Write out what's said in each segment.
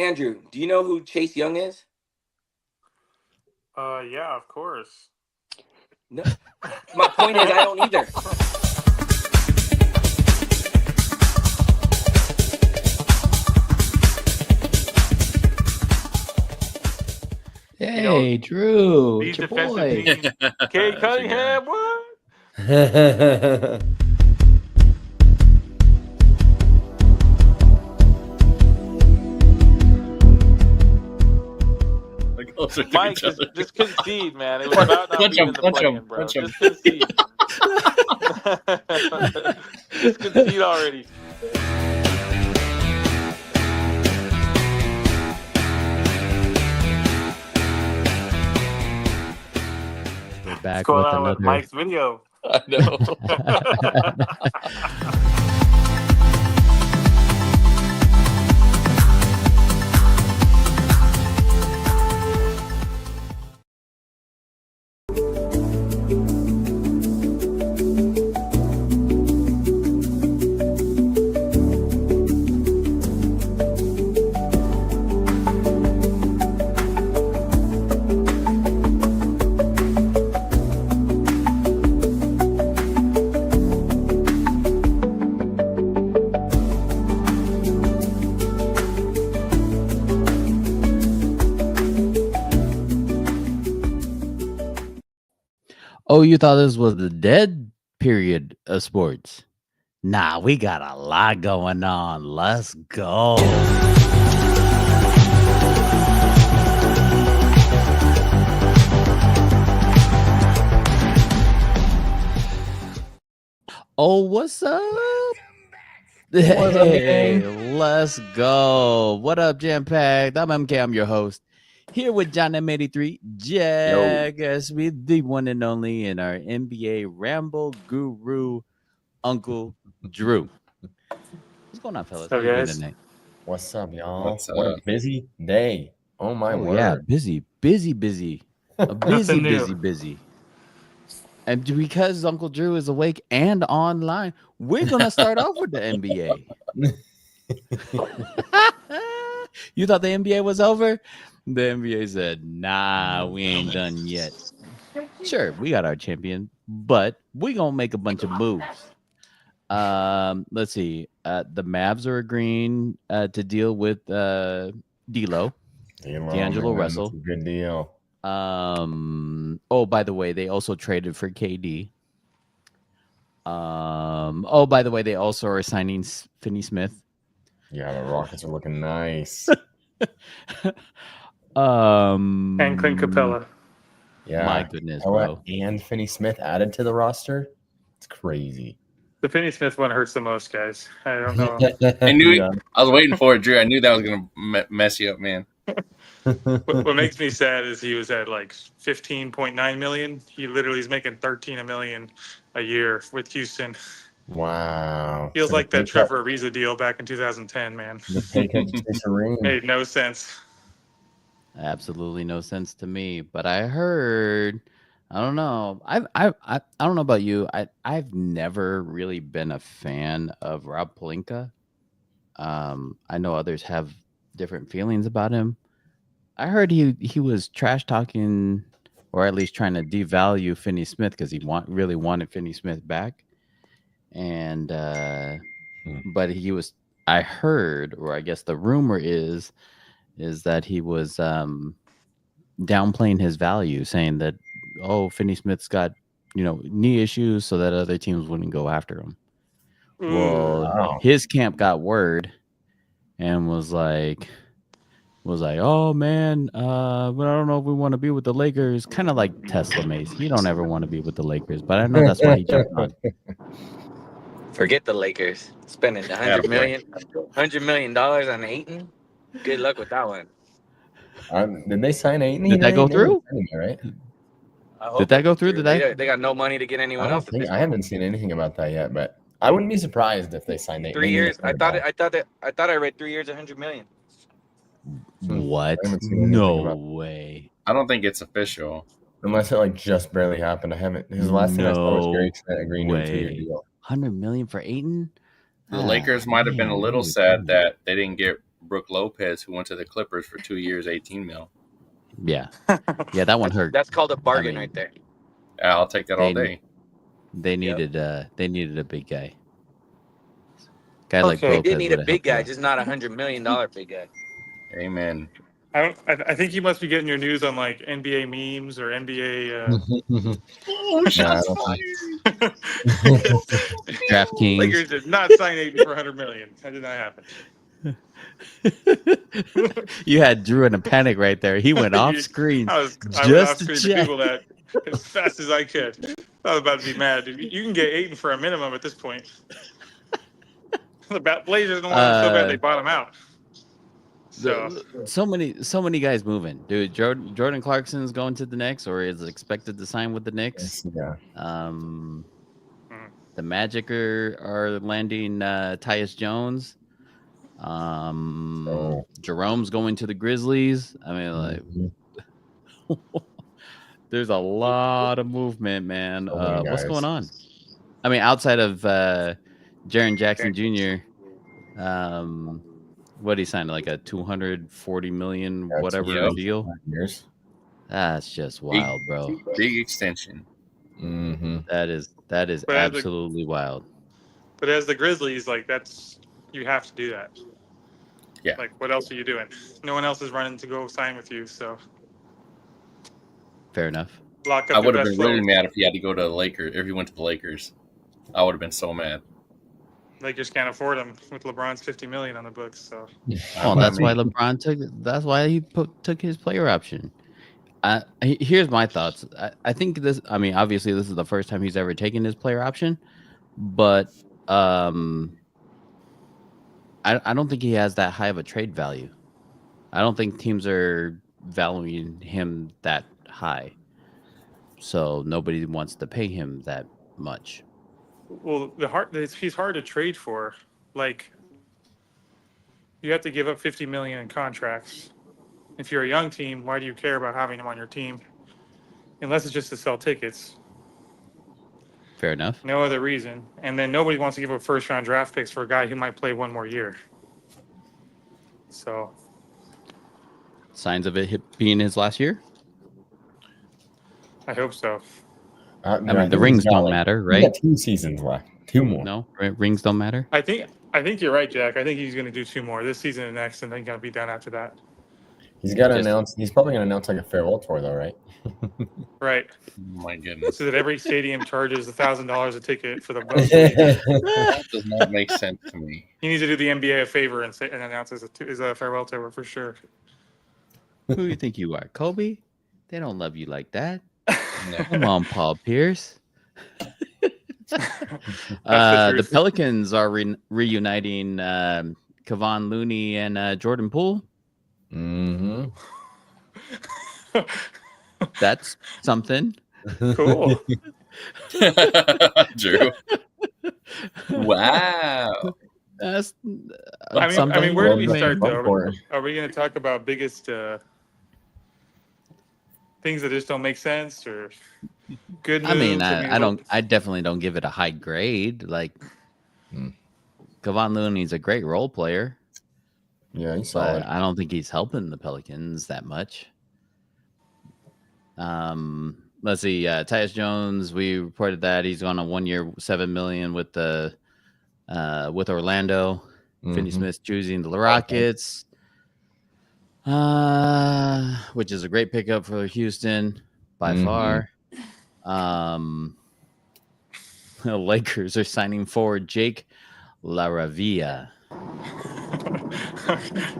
Andrew, do you know who Chase Young is? Yeah, of course. No. My point is, I don't either. Hey, Drew, These it's your defensive boy. teams. Kate Cunningham, what? Mike, just concede, man. It was about not being in the play-in, bro. Just concede. Just concede already. We're back What's going with on another with Mike's video? I know. Oh, you thought this was the dead period of sports? Nah, we got a lot going on. Let's go. Oh, what's up? Hey, let's go. What up, JAMM Packed? I'm MK. I'm your host. Here with John M83, Jack SB, the one and only, and our NBA Ramble Guru, Uncle Drew. What's going on, fellas? How you doing tonight? What's up, y'all? What's What a up? busy day. Oh, my word. Yeah, busy. A busy. And because Uncle Drew is awake and online, we're going to start off with the NBA. You thought the NBA was over? The NBA said, nah, we ain't done yet. Sure, we got our champion, but we going to make a bunch of moves. Let's see. The Mavs are agreeing to deal with D'Angelo Russell. That's a good deal. Oh, by the way, they also traded for KD. Oh, by the way, they also are signing Finney Smith. Yeah, the Rockets are looking nice. And Clint Capella. Yeah. My goodness, bro. And Finney Smith added to the roster. It's crazy. The Finney Smith one hurts the most, guys. I don't know. I knew I was waiting for it, Drew. I knew that was going to mess you up, man. What makes me sad is he was at like 15.9 million. He literally is making 13 million a year with Houston. Wow. Feels like that Trevor Ariza deal back in 2010, man. The pay cut to chase a ring. Made no sense. Absolutely no sense to me. But I heard, I don't know. I don't know about you. I've never really been a fan of Rob Pelinka. I know others have different feelings about him. I heard he was trash talking, or at least trying to devalue Finney Smith because he really wanted Finney Smith back. And but he was, I heard, or I guess the rumor is that he was downplaying his value, saying that, oh, Finney Smith's got, knee issues, so that other teams wouldn't go after him. Well, his camp got word and was like, oh man, but I don't know if we want to be with the Lakers. Kind of like TeslaMase. He don't ever want to be with the Lakers, but I know that's why he jumped on. Forget the Lakers. Spending $100 million on Ayton. Good luck with that one. Did they sign Ayton? Did that go through? Right? Did that go through? They got no money to get anyone else. I haven't seen anything about that yet, but I wouldn't be surprised if they signed Ayton. 3 years. I thought I read 3 years, $100 million. What? No way. I don't think it's official. Unless it just barely happened. His last thing I saw was Gary Trent agreeing to a 2-year deal. $100 million for Ayton? The Lakers might have been a little sad that they didn't get Brooke Lopez, who went to the Clippers for 2 years, 18 mil. Yeah, that one hurt. That's called a bargain mean, right there. Yeah, I'll take that all day. They needed a big guy. Guy like Okay. They Lopez did need a would've big helped guy, out. just not $100 million big guy. Amen. I think you must be getting your news on like NBA memes or NBA. Oh, shots fired. DraftKings. Lakers did not sign Aiden for $100 million. That did not happen. You had Drew in a panic right there. He went off screen I went just off to screen to check. Google that as fast as I could. I was about to be mad. You can get Aiden for a minimum at this point. The Blazers don't want him so bad they bought him out. So many guys moving, dude. Jordan Clarkson's going to the Knicks, or is expected to sign with the Knicks. Yeah. The Magic are landing Tyus Jones. Jerome's going to the Grizzlies. I mean, like, there's a lot of movement, man. What's going on? I mean, outside of Jaren Jackson Jr., what he signed, like a $240 million whatever deal. Years. That's just wild, bro. Big extension. Mm-hmm. That is But absolutely wild. But as the Grizzlies, like you have to do that. Yeah. Like, what else are you doing? No one else is running to go sign with you, so Fair enough. lock up. I would have your best been really player. mad if he had to go to the Lakers. If he went to the Lakers, I would have been so mad. Lakers can't afford him with LeBron's $50 million on the books. So Oh, that's why LeBron took. That's why he took his player option. Here's my thoughts. I think this. I mean, obviously, this is the first time he's ever taken his player option, but I don't think he has that high of a trade value. I don't think teams are valuing him that high, so nobody wants to pay him that much. well, he's hard to trade for. Like, you have to give up $50 million in contracts. If you're a young team, why do you care about having him on your team? Unless it's just to sell tickets. Fair enough. No other reason. And then nobody wants to give up first-round draft picks for a guy who might play one more year. So Signs of it being his last year. I hope so. I mean, the rings don't matter, right? 2 seasons left. 2 more. No, rings don't matter. I think you're right, Jack. I think he's going to do 2 more this season and next, and then going to be done after that. He's got to announce. He's probably going to announce like a farewell tour, though, right? Right. Oh my goodness. So that every stadium charges $1,000 a ticket for the bus. That does not make sense to me. He needs to do the NBA a favor and announce his farewell tour for sure. Who do you think you are, Kobe? They don't love you like that. No. Come on, Paul Pierce. The Pelicans are reuniting Kevon Looney and Jordan Poole. Mm-hmm. That's something. Cool. Drew. Wow. That's I mean, where do we start though? Well, Are we going to talk about biggest things that just don't make sense or good moves? I mean, I definitely don't give it a high grade. Like, Kevon Looney's a great role player. Yeah, he's But solid. I don't think he's helping the Pelicans that much. Let's see. Tyus Jones, we reported that he's on a 1-year, $7 million with Orlando. Finney Smith choosing the Rockets, which is a great pickup for Houston by far. The Lakers are signing forward Jake LaRavia.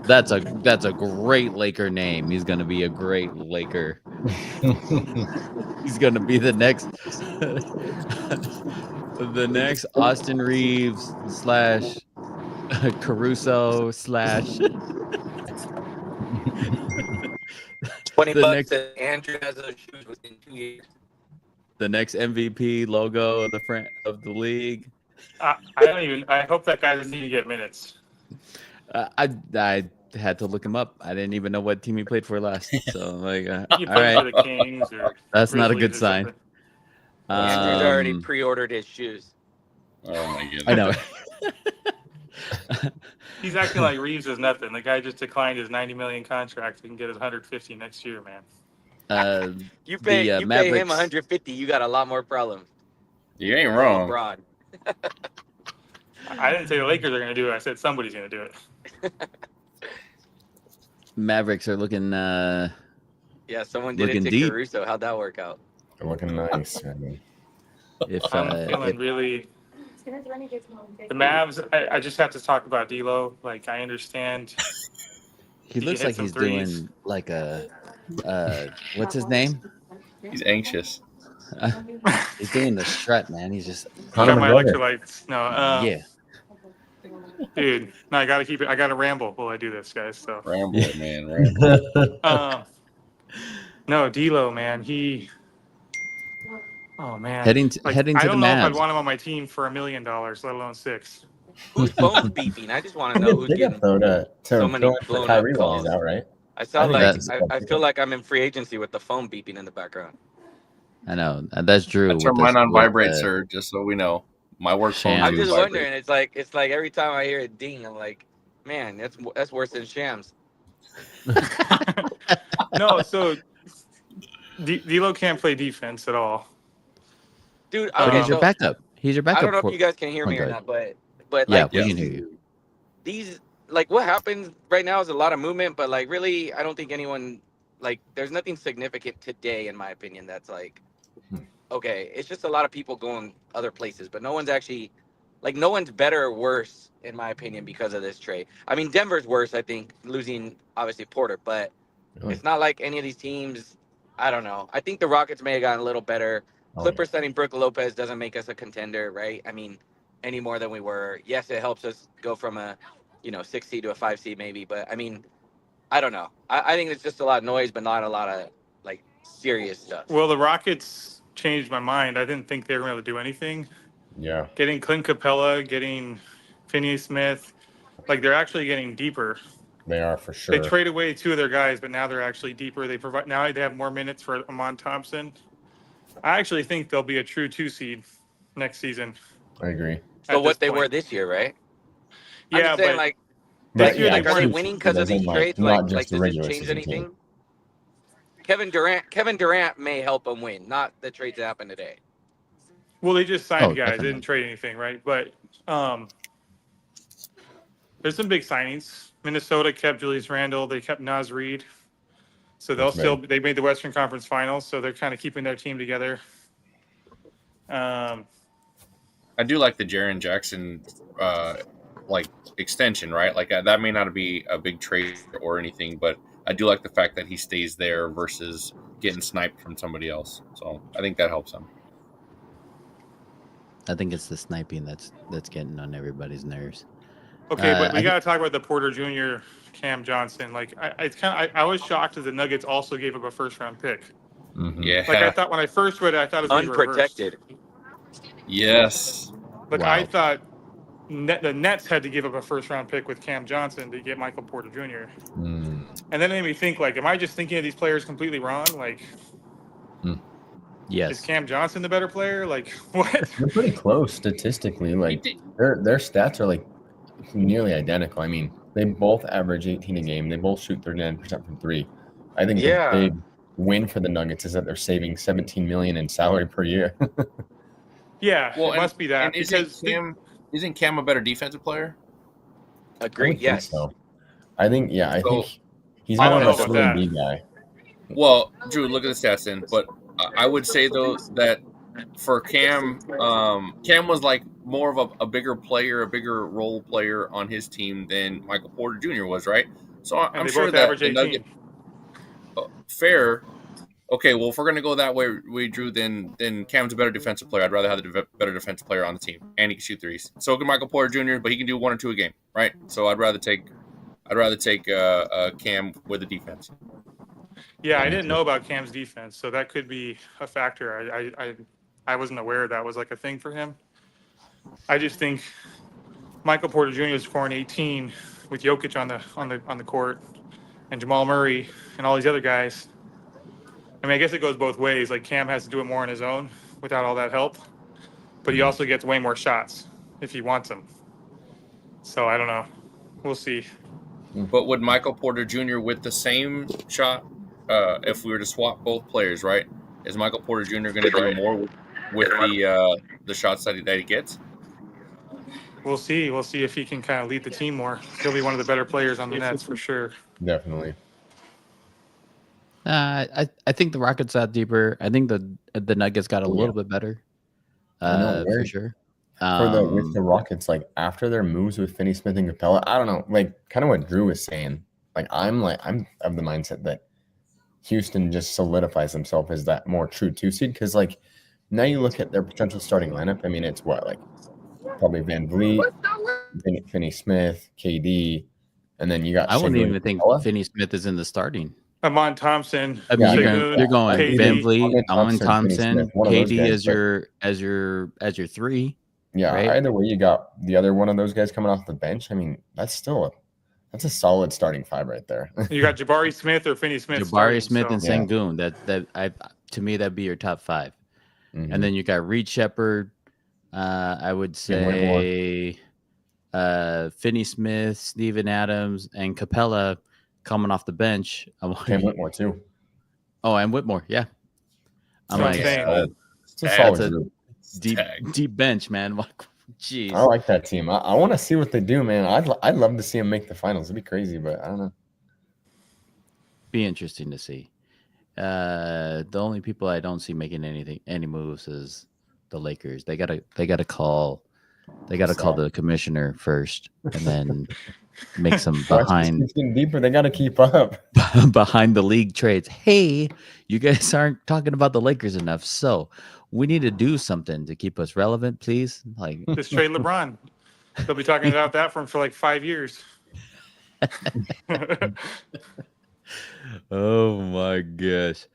That's a great Laker name. He's gonna be a great Laker. He's gonna be the next Austin Reeves / Caruso / $20 and Andrew has those shoes within 2 years. the next MVP logo of the league. I hope that guy doesn't need to get minutes. I had to look him up. I didn't even know what team he played for last. So like, He all played right, for the Kings or that's not a Grizzlies good or sign. something. Andrew's already pre-ordered his shoes. Oh my goodness. I know. He's acting like Reeves is nothing. The guy just declined his $90 million contract. He can get his $150 next year, man. You pay him Mavericks. 150, you got a lot more problems. You ain't Or wrong. LeBron. I didn't say the Lakers are going to do it. I said somebody's going to do it. Mavericks are looking. Yeah, someone did Looking it to deep. Caruso. How'd that work out? They're looking nice. I mean, If I'm feeling really. The Mavs. I just have to talk about D'Lo. Like I understand. he can looks hit like some he's threes. doing like a what's his name? He's anxious. He's doing the strut, man. He's just Conor Got my McGregor. electrolytes. No. yeah. Dude. No, I got to keep it. I got to ramble while I do this, guys. So. Ramble, man. Ramble. No, D'Lo, man. Oh man. Heading to I the don't know if I'd Mavs. want him on my team for $1 million, let alone 6. Who's phone beeping? I just want to They know got who's they got getting thrown to so many fill in for blown up Kyrie while calls. he's out, right? I sound I like think I feel like I'm in free agency with the phone beeping in the background. I know that's Drew. I turn mine on vibrate, sir, just so we know. My work phone. Shams. I'm just vibrate. wondering. It's like every time I hear it ding, I'm like, man, that's worse than Shams. No, so D'Lo can't play defense at all. Dude, But okay, He's your so backup. He's your backup. I don't know if you guys can hear me or point not, guard. but Yeah, like we can hear you. these like what happens right now is a lot of movement, but like really, I don't think anyone like there's nothing significant today, in my opinion. That's like okay, it's just a lot of people going other places, but no one's actually like no one's better or worse, in my opinion, because of this trade. I mean, Denver's worse, I think, losing obviously Porter, but Really? it's not like any of these teams. I don't know. I think the Rockets may have gotten a little better. Oh, Clippers signing Brook Lopez doesn't make us a contender, right? I mean, any more than we were. Yes, it helps us go from a, 6 seed to a 5 seed maybe, but I mean, I don't know. I think it's just a lot of noise, but not a lot of like serious stuff. Well, the Rockets changed my mind. I didn't think they were going to do anything. yeah. Getting Clint Capella, getting Finney Smith, like they're actually getting deeper. They are for sure. They trade away 2 of their guys, but now they're actually deeper. Now they have more minutes for Amon Thompson. I actually think they'll be a true 2 seed next season. I agree. So at what this they point. were this year, right? I'm Yeah, just saying, but like, this But, year yeah, they are they weren't. winning because of as in, these like, trades? not Like, just the does it regular change season anything? team. Kevin Durant may help them win, not the trades that happened today. Well, they just signed Oh, guys. definitely. They didn't trade anything, right? But there's some big signings. Minnesota kept Julius Randle. They kept Naz Reid. So That's big. they made the Western Conference Finals. So they're kind of keeping their team together. I do like the Jaren Jackson like extension, right? Like that may not be a big trade or anything, but I do like the fact that he stays there versus getting sniped from somebody else. So I think that helps him. I think it's the sniping that's getting on everybody's nerves. Okay, but we I got to talk about the Porter Jr., Cam Johnson. Like, I was shocked that the Nuggets also gave up a first-round pick. Mhm. Yeah. Like, I thought when I first read it, I thought it was Unprotected. Yes. Like, I Wow. thought the Nets had to give up a first-round pick with Cam Johnson to get Michael Porter Jr. Mm. And then it made me think, like, am I just thinking of these players completely wrong? Like, is Yes. Cam Johnson the better player? Like, what? They're pretty close statistically. Like their stats are like nearly identical. I mean, they both average 18 a game. They both shoot 39% from 3. I think Yeah. the big win for the Nuggets is that they're saving $17 million in salary per year. Yeah, Well, it must be that. And isn't Cam a better defensive player? I Agreed. would think Yes. so. I think So, think he's I more don't of a know about 3 and D guy. Well, Drew, look at the stats then. But I would say though that for Cam, Cam was like more of a bigger player, a bigger role player on his team than Michael Porter Jr. was, right? So And I'm they sure both that average the 18. Nuggets fair. Okay, well, if we're gonna go that way, Drew, then Cam's a better defensive player. I'd rather have the better defensive player on the team, and he can shoot threes. So can Michael Porter Jr., but he can do 1 or 2 a game, right? So I'd rather take Cam with the defense. Yeah, I didn't know about Cam's defense, so that could be a factor. I wasn't aware that was like a thing for him. I just think Michael Porter Jr. is scoring 18 with Jokic on the court, and Jamal Murray and all these other guys. I mean, I guess it goes both ways. Like Cam has to do it more on his own without all that help, but he also gets way more shots if he wants them. So I don't know. We'll see. But would Michael Porter Jr. with the same shot, if we were to swap both players, right? Is Michael Porter Jr. going to do more with the shots that he gets? We'll see. We'll see if he can kind of lead the team more. He'll be one of the better players on the Nets for sure. Definitely. I think the Rockets got deeper. I think the Nuggets got a little bit better. For sure. With the Rockets, like after their moves with Finney-Smith and Capella, I don't know, like kind of what Drew was saying. I'm of the mindset that Houston just solidifies himself as that more true 2 seed, because like now you look at their potential starting lineup. I mean, it's what, like probably Van Vliet, Finney-Smith, KD, and then you got. I wouldn't even think Finney-Smith is in the starting. Amon Thompson. I mean, Sengun, you're going KD. Van Vliet, Amon Thompson, KD guys, as your 3. Yeah, right? Either way, you got the other one of those guys coming off the bench. I mean, that's a solid starting 5 right there. You got Jabari Smith or Finney-Smith. Jabari Smith and Sengun. To me, that'd be your top 5. Mm-hmm. And then you got Reed Shepherd. I would say Finney-Smith, Steven Adams, and Capella coming off the bench. Cam Whitmore too. Oh, and Whitmore, yeah. I'm like, it's a solid group. Deep bench, man. Jeez. I like that team. I want to see what they do, man. I'd love to see them make the finals. It'd be crazy, but I don't know. Be interesting to see. The only people I don't see making any moves is the Lakers. They gotta call the commissioner first, and then make some behind deeper. They gotta keep up behind the league trades. Hey, you guys aren't talking about the Lakers enough, so we need to do something to keep us relevant, please. Like just trade LeBron. They'll be talking about that for like 5 years. Oh my gosh.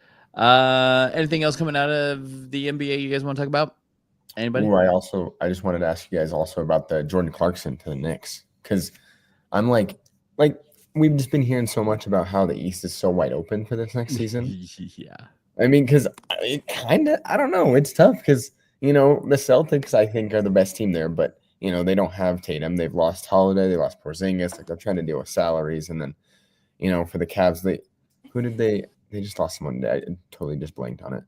Anything else coming out of the NBA you guys want to talk about? Anybody? Ooh, I just wanted to ask you guys also about the Jordan Clarkson to the Knicks, because I'm like we've just been hearing so much about how the East is so wide open for this next season. Yeah. I mean, because I don't know. It's tough because, the Celtics, I think, are the best team there, but, they don't have Tatum. They've lost Holiday. They lost Porzingis. Like, they're trying to deal with salaries. And then, for the Cavs, they just lost someone. I totally just blanked on it.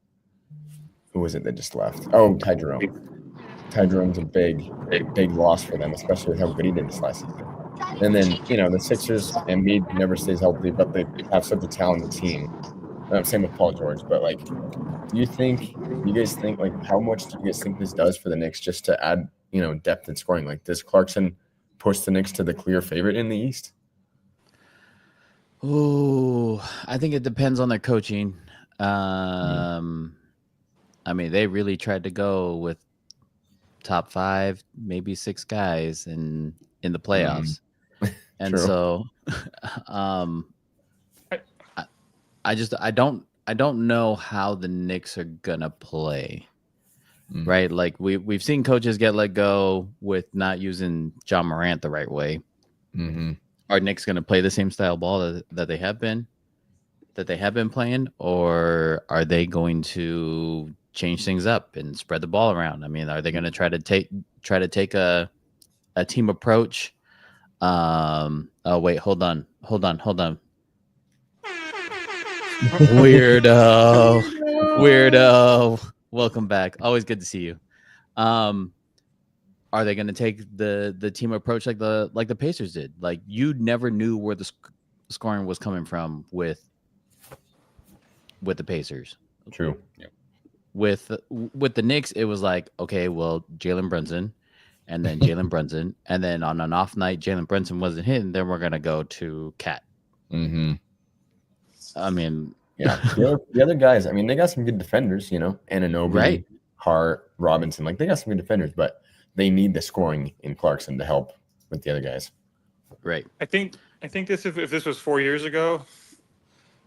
Who was it that just left? Oh, Ty Jerome. Ty Jerome's a big loss for them, especially with how good he did this last season. And then, the Sixers, Embiid never stays healthy, but they have such a talented team. Same with Paul George, but do you guys think how much do you guys think this does for the Knicks just to add, depth and scoring? Like, does Clarkson push the Knicks to the clear favorite in the East? Oh, I think it depends on their coaching. I mean, they really tried to go with top 5, maybe 6 guys in the playoffs. And True. So I don't know how the Knicks are gonna play. Right? Like we've seen coaches get let go with not using John Morant the right way. Mm-hmm. Are Knicks gonna play the same style ball that they have been playing, or are they going to change things up and spread the ball around? I mean, are they gonna try to take a team approach? Oh wait, hold on. Weirdo. Welcome back. Always good to see you. Are they going to take the team approach like the Pacers did? Like, you never knew where the scoring was coming from with the Pacers. True. Yep. With the Knicks, it was like, okay, well, Jalen Brunson, and then Jalen Brunson, and then on an off night, Jalen Brunson wasn't hitting. Then we're gonna go to Cat. Mm-hmm. I mean, yeah. The other guys, I mean, they got some good defenders, Anunoby, right? Hart, Robinson, they got some good defenders, but they need the scoring in Clarkson to help with the other guys. Right. I think this if this was 4 years ago,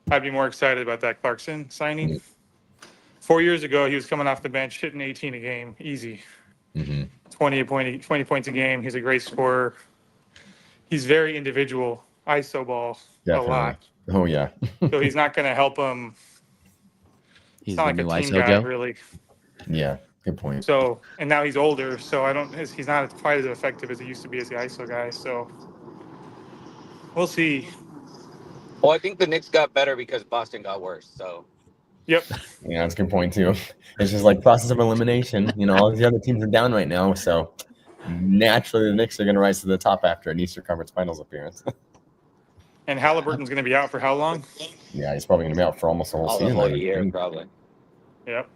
I'd be more excited about that Clarkson signing. Mm-hmm. 4 years ago, he was coming off the bench, hitting 18 a game, easy. Mm-hmm. 20 points a game. He's a great scorer. He's very individual, ISO ball Definitely. A lot. Oh yeah. So he's not going to help him. He's It's not the like new a team ISO guy, Joe. really. Yeah. Good point. So, and now he's older, so he's not quite as effective as he used to be as the ISO guy. So we'll see. Well, I think the Knicks got better because Boston got worse. So Yep. Yeah, that's a good point too. It's just like process of elimination. All these other teams are down right now, so naturally the Knicks are going to rise to the top after an Eastern Conference Finals appearance. And Halliburton's going to be out for how long? Yeah, he's probably going to be out for almost the whole all the season. whole I would year think. probably. Yep.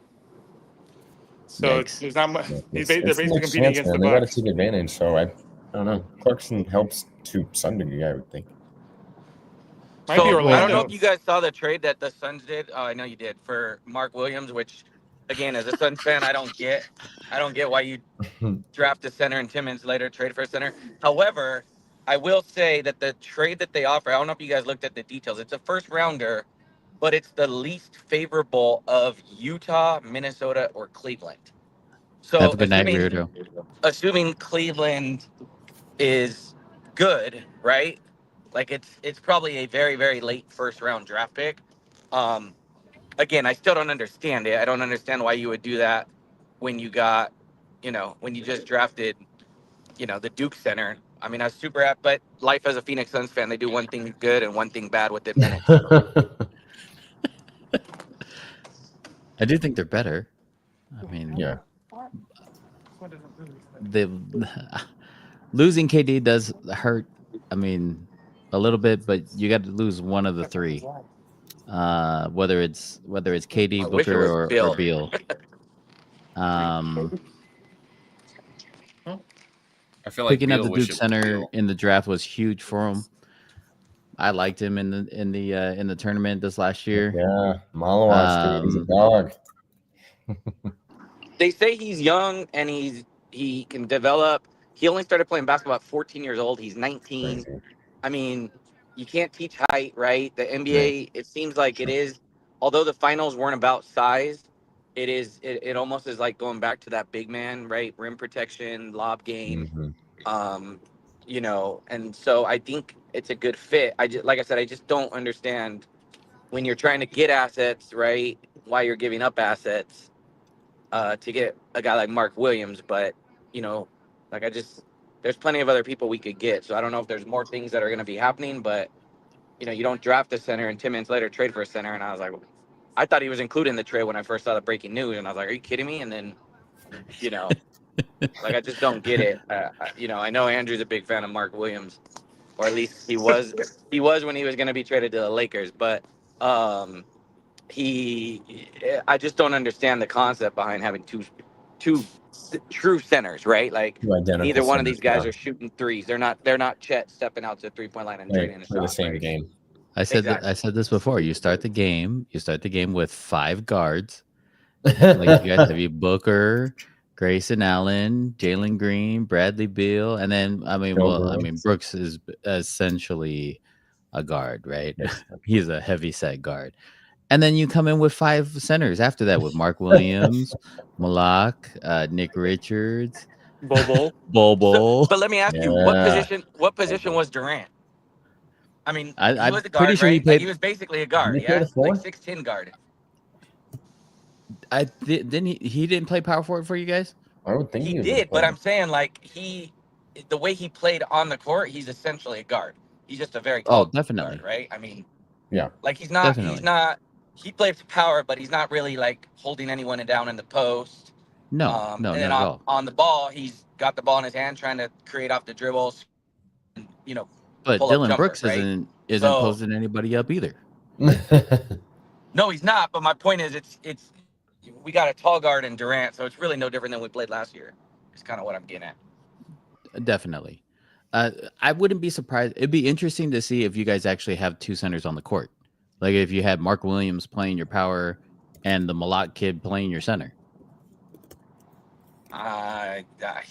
So Yikes. there's not much. It's They're basically no competing chance, against man. the They got to Bucks. take advantage. So I don't know. Clarkson helps to some degree, I would think. Might be So I don't know Orlando. if you guys saw the trade that the Suns did. Oh, I know you did for Mark Williams, which, again, as a Suns fan, I don't get. I don't get why you draft a center and 10 minutes later trade for a center. However, I will say that the trade that they offer, I don't know if you guys looked at the details. It's a first rounder, but it's the least favorable of Utah, Minnesota, or Cleveland. Have So a good night, Weirdo. assuming Cleveland is good, right? Like it's probably a very, very late first round draft pick. Um, Again, I still don't understand it. I don't understand why you would do that when you got, when you just drafted, the Duke center. I mean, I was super happy, but life as a Phoenix Suns fan, they do one thing good and one thing bad within minutes. I do think they're better. I mean, Yeah. the losing KD does hurt. I mean, a little bit, but you got to lose one of the three. Whether it's KD, I wish it Booker, was or Bill. Beal. I feel like Picking up Beal the wish Duke it was center Beal. in the draft was huge for him. I liked him in the tournament this last year. Yeah. Malawatch, dude. He's a dog. They say he's young and he can develop. He only started playing basketball at 14 years old. He's 19. Crazy. I mean, you can't teach height, right? The NBA, it seems like it is, although the finals weren't about size, it almost is like going back to that big man, right? Rim protection, lob game. Mhm. And so I think it's a good fit. Like I said, I just don't understand when you're trying to get assets, right? Why you're giving up assets to get a guy like Mark Williams, but there's plenty of other people we could get. So I don't know if there's more things that are going to be happening, but you don't draft a center and 10 minutes later trade for a center. And I was like, I thought he was included in the trade when I first saw the breaking news, and I was like, are you kidding me? And then, like I just don't get it. I know Andrew's a big fan of Mark Williams, or at least he was. He was when he was going to be traded to the Lakers, but I just don't understand the concept behind having two true centers, right? Like Two identical neither one of centers, these guys yeah. are shooting threes. They're not Chet stepping out to the 3-point line and draining a Play the shot. same Right? game. I said Exactly. I said this before. You start the game with 5 guards. Like you guys have Booker, Grayson Allen, Jalen Green, Bradley Beal, and then Brooks is essentially a guard, right? Yes. He's a heavy set guard. And then you come in with 5 centers after that with Mark Williams, Malak, Nick Richards, Bobo. Bobo. But let me ask you, what position was Durant? I mean, he I'm was a pretty guard, sure he right? Like played. he was basically a guard, Didn't he play yeah, the four? like 6'10" guard. Didn't he didn't play power forward for you guys? I would think He was did, but playing. I'm saying like the way he played on the court, he's essentially a guard. He's just a very tall definitely. guard, right? I mean, Yeah. like he's not. He plays power, but he's not really like holding anyone down in the post. No, And not then at all. on the ball, he's got the ball in his hand, trying to create off the dribbles. But pull up Dylan jumpers, Brooks right? isn't So- posting anybody up either. No, he's not. But my point is, it's we got a tall guard in Durant, so it's really no different than we played last year. It's kind of what I'm getting at. Definitely. I wouldn't be surprised. It'd be interesting to see if you guys actually have 2 centers on the court. Like if you had Mark Williams playing your power and the Malak kid playing your center.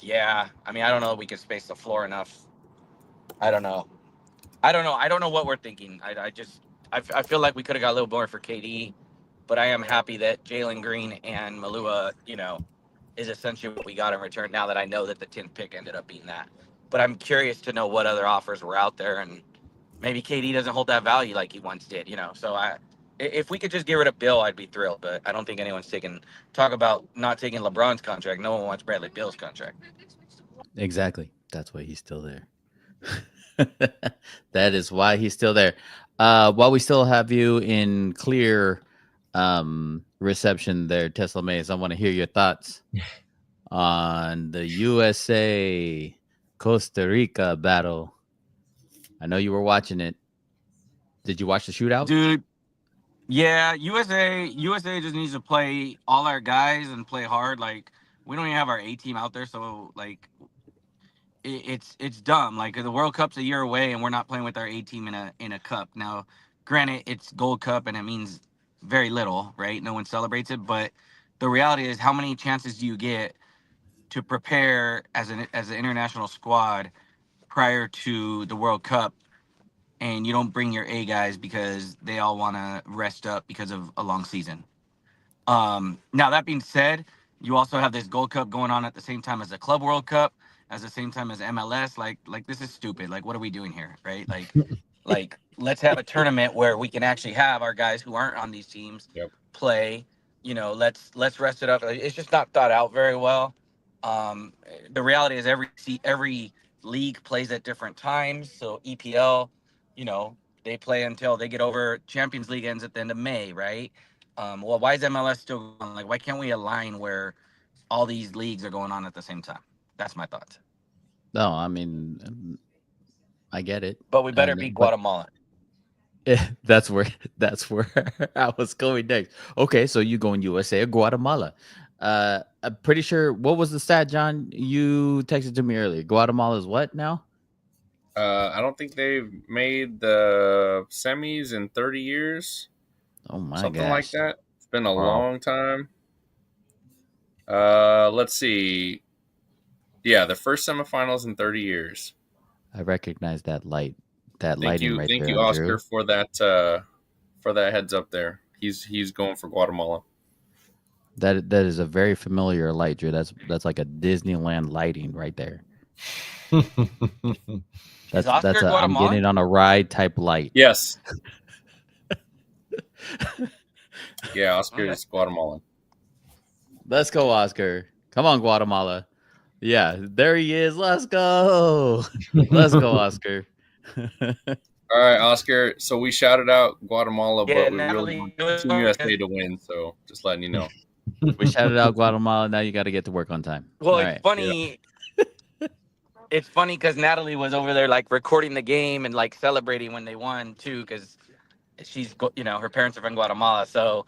Yeah. I mean, I don't know if we can space the floor enough. I don't know. I don't know what we're thinking. I feel like we could have got a little more for KD, but I am happy that Jalen Green and Malua, is essentially what we got in return. Now that I know that the 10th pick ended up being that, but I'm curious to know what other offers were out there, and maybe KD doesn't hold that value like he once did. So If we could just get rid of Bill, I'd be thrilled. But I don't think anyone's talk about not taking LeBron's contract. No one wants Bradley Bill's contract. Exactly. That's why he's still there. That is why he's still there. While we still have you in clear reception there, TeslaMase, I want to hear your thoughts on the USA Costa Rica battle. I know you were watching it. Did you watch the shootout? Dude, yeah, USA just needs to play all our guys and play hard. Like, we don't even have our A team out there, so like it's dumb. Like, the World Cup's a year away and we're not playing with our A team in a cup. Now, granted, it's Gold Cup and it means very little, right? No one celebrates it, but the reality is, how many chances do you get to prepare as an international squad prior to the World Cup, and you don't bring your A guys because they all want to rest up because of a long season? Now, that being said, you also have this Gold Cup going on at the same time as the Club World Cup, at the same time as MLS. Like this is stupid. Like, what are we doing here, right? Like let's have a tournament where we can actually have our guys who aren't on these teams play. You know, let's rest it up. It's just not thought out very well. The reality is every league plays at different times. So EPL, you know, they play until they get over. Champions League ends at the end of May, right? Well, why is MLS still going? Like, why can't we align where all these leagues are going on at the same time? That's my thoughts. No, I mean, I get it. But we better beat Guatemala. Yeah, that's where I was going next. Okay, so you going USA or Guatemala? I'm pretty sure. What was the stat, John? You texted to me earlier. Guatemala is what now? I don't think they've made the semis in 30 years. Oh my Something gosh. like that. It's been a long time. Let's see. Yeah, the first semifinals in 30 years. I recognize that light. That lighting right there. Thank you, Oscar, for that heads up there. He's going for Guatemala. That is a very familiar light, Drew. That's like a Disneyland lighting right there. That's I'm getting on a ride type light. Yes. Yeah, Oscar is Guatemalan. Let's go, Oscar. Come on, Guatemala. Yeah, there he is. Let's go. Let's go, Oscar. All right, Oscar. So we shouted out Guatemala, but we really want Team USA to win. So just letting you know. We shouted out Guatemala. Now you got to get to work on time. Well, it's funny. Yeah. It's funny because Natalie was over there like recording the game and like celebrating when they won too, because she's, you know, her parents are from Guatemala. So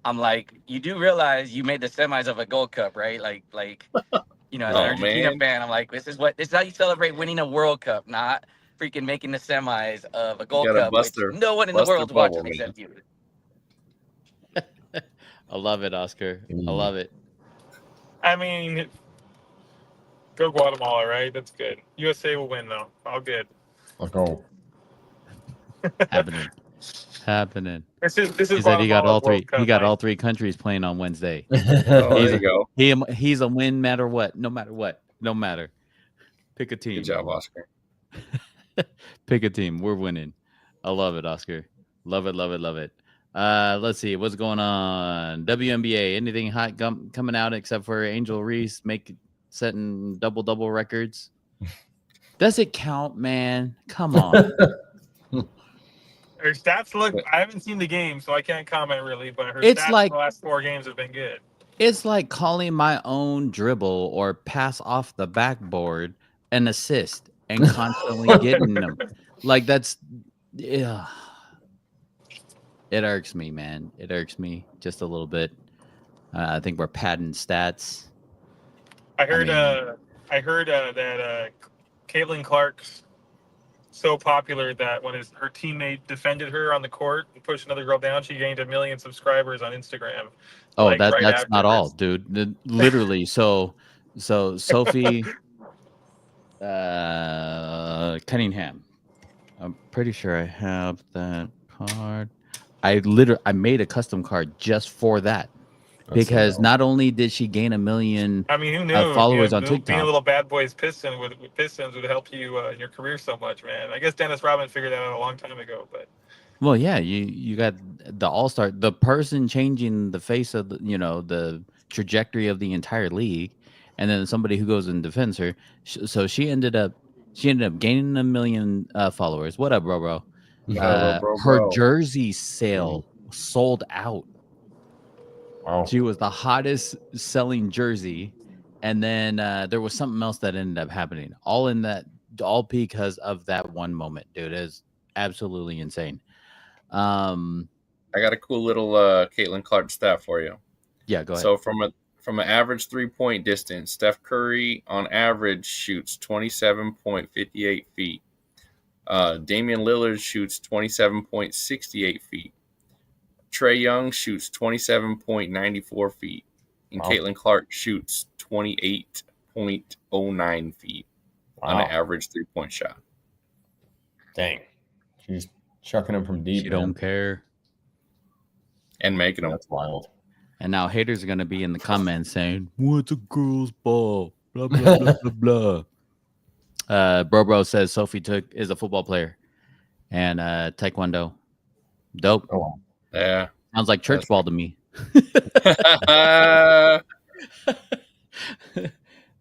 I'm like, you do realize you made the semis of a Gold Cup, right? Like, you know, as an Argentina fan, I'm like, this is how you celebrate winning a World Cup, not freaking making the semis of a Gold Cup, which no one in the world's watching except you. I love it, Oscar. I love it. I mean, go Guatemala, right? That's good. USA will win, though. All good. Let's go. Happening. This is he said he got all three. He got all three countries playing on Wednesday. There you go. He's a win, matter what. No matter what. No matter. Pick a team. Good job, Oscar. Pick a team. We're winning. I love it, Oscar. Love it. Let's see what's going on. WNBA. Anything hot coming out except for Angel Reese setting double records? Does it count, man? Come on. Her stats look. I haven't seen the game, so I can't comment really. But her stats in the last 4 games have been good. It's like calling my own dribble or pass off the backboard an assist and constantly getting them. Like that's. Yeah. It irks me, man. It irks me just a little bit. I think we're padding stats. I heard that Caitlin Clark's so popular that when her teammate defended her on the court and pushed another girl down, she gained 1 million subscribers on Instagram. Oh, like, that's not all, dude. Literally, so Sophie Cunningham. I'm pretty sure I have that card. I made a custom card just for that. Because not only did she gain 1 million who knew? followers on TikTok. Being a little bad boys Pistons would help you in your career so much, man. I guess Dennis Rodman figured that out a long time ago, but Well, yeah, you got the all-star, the person changing the face of the trajectory of the entire league, and then somebody who goes and defends her. So she ended up gaining 1 million followers. What up, bro? Her Bro. jersey sale sold out. Wow. She was the hottest selling jersey, and then there was something else that ended up happening. All because of that one moment, dude. It is absolutely insane. I got a cool little Caitlin Clark stat for you. Yeah, go ahead. So from an average 3-point distance, Steph Curry on average shoots 27.58 feet. Damian Lillard shoots 27.68 feet. Trae Young shoots 27.94 feet. And Wow. Caitlin Clark shoots 28.09 feet on an Wow. average 3-point shot. Dang. She's chucking them from deep, She man. don't care. And making them. That's wild. And now haters are gonna be in the comments saying, "What's a girl's ball?" Blah blah blah blah blah. Bro says Sophie is a football player and taekwondo. Dope. Oh, wow. Yeah. Sounds like church ball to me.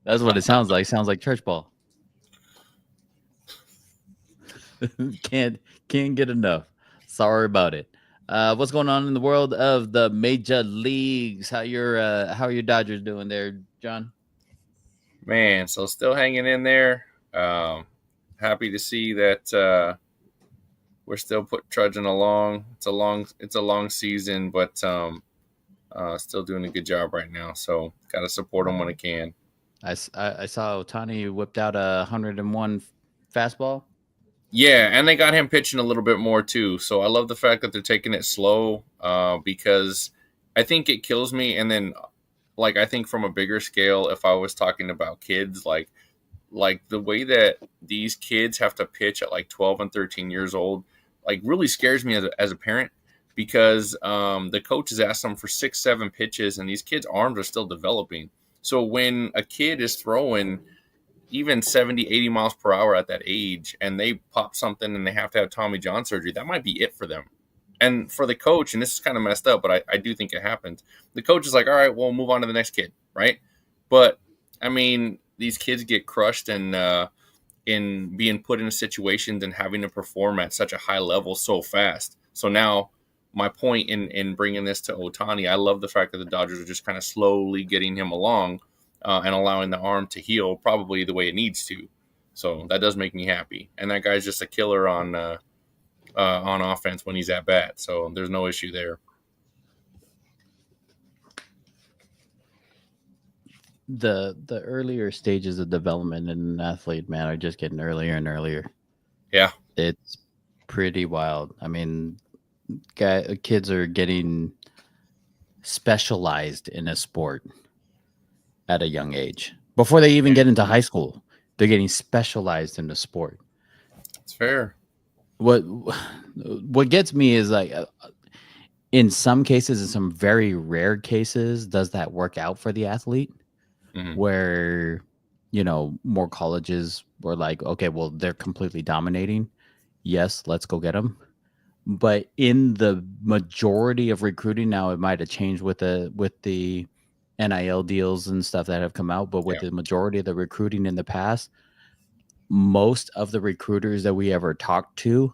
That's what it sounds like. Sounds like church ball. Can't get enough. Sorry about it. What's going on in the world of the major leagues? How are your Dodgers doing there, John? Man, so still hanging in there. Happy to see that we're still trudging along. It's a long season, but still doing a good job right now. So got to support them when I can. I saw Ohtani whipped out a 101 fastball. Yeah, and they got him pitching a little bit more too. So I love the fact that they're taking it slow because I think it kills me. And then, like, I think from a bigger scale, if I was talking about kids, like the way that these kids have to pitch at like 12 and 13 years old, like really scares me as a parent because the coaches ask them for 6-7 pitches and these kids' arms are still developing. So when a kid is throwing even 70, 80 miles per hour at that age and they pop something and they have to have Tommy John surgery, that might be it for them. And for the coach, and this is kind of messed up, but I do think it happens. The coach is like, all right, we'll move on to the next kid, right? But, I mean, these kids get crushed and in being put into situations and having to perform at such a high level so fast. So now my point in bringing this to Ohtani, I love the fact that the Dodgers are just kind of slowly getting him along and allowing the arm to heal probably the way it needs to. So that does make me happy. And that guy's just a killer on offense when he's at bat. So there's no issue there. The earlier stages of development in an athlete, man, are just getting earlier and earlier. Yeah. It's pretty wild. I mean, kids are getting specialized in a sport at a young age. Before they even get into high school, they're getting specialized in the sport. It's fair. What gets me is like in some cases, in some very rare cases, does that work out for the athlete? Mm-hmm. Where, more colleges were like, okay, well, they're completely dominating. Yes, let's go get them. But in the majority of recruiting now, it might have changed with the NIL deals and stuff that have come out. But with the majority of the recruiting in the past, most of the recruiters that we ever talked to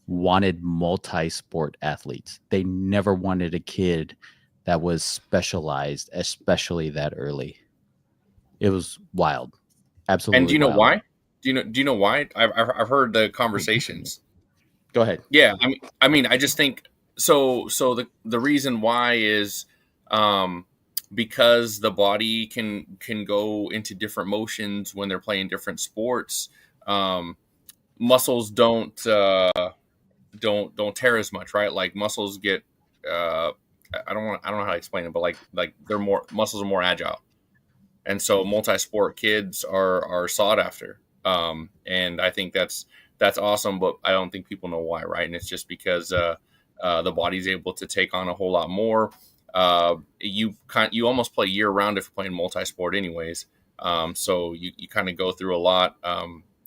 wanted multi-sport athletes. They never wanted a kid that was specialized, especially that early. It was wild. Absolutely. And do you know wild. why? Do you know why? I've heard the conversations. Go ahead. Yeah, I mean, I just think so. The reason why is because the body can go into different motions when they're playing different sports. Muscles don't tear as much, right? Like muscles get I don't know how to explain it, but like muscles are more agile. And so multi-sport kids are sought after. And I think that's awesome, but I don't think people know why, right? And it's just because the body's able to take on a whole lot more. You almost play year round if you're playing multi-sport anyways. So you kind of go through a lot,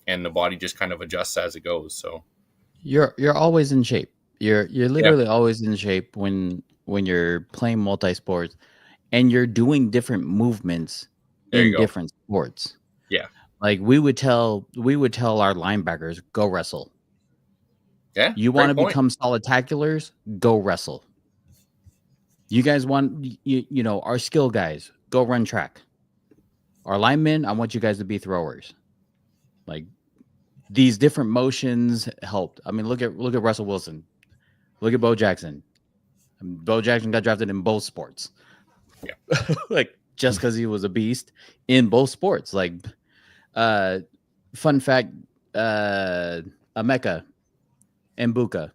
and the body just kind of adjusts as it goes. So you're always in shape. You're literally always in shape when you're playing multi-sports and you're doing different movements There you in go. different sports. Yeah. Like we would tell our linebackers, go wrestle. Yeah. You want to great point. become solitaculars, go wrestle. You guys want you know, our skill guys, go run track. Our linemen, I want you guys to be throwers. Like these different motions helped. I mean, look at Russell Wilson. Look at Bo Jackson. Bo Jackson got drafted in both sports. Yeah. Like just because he was a beast in both sports. Like fun fact, Emeka Mbuka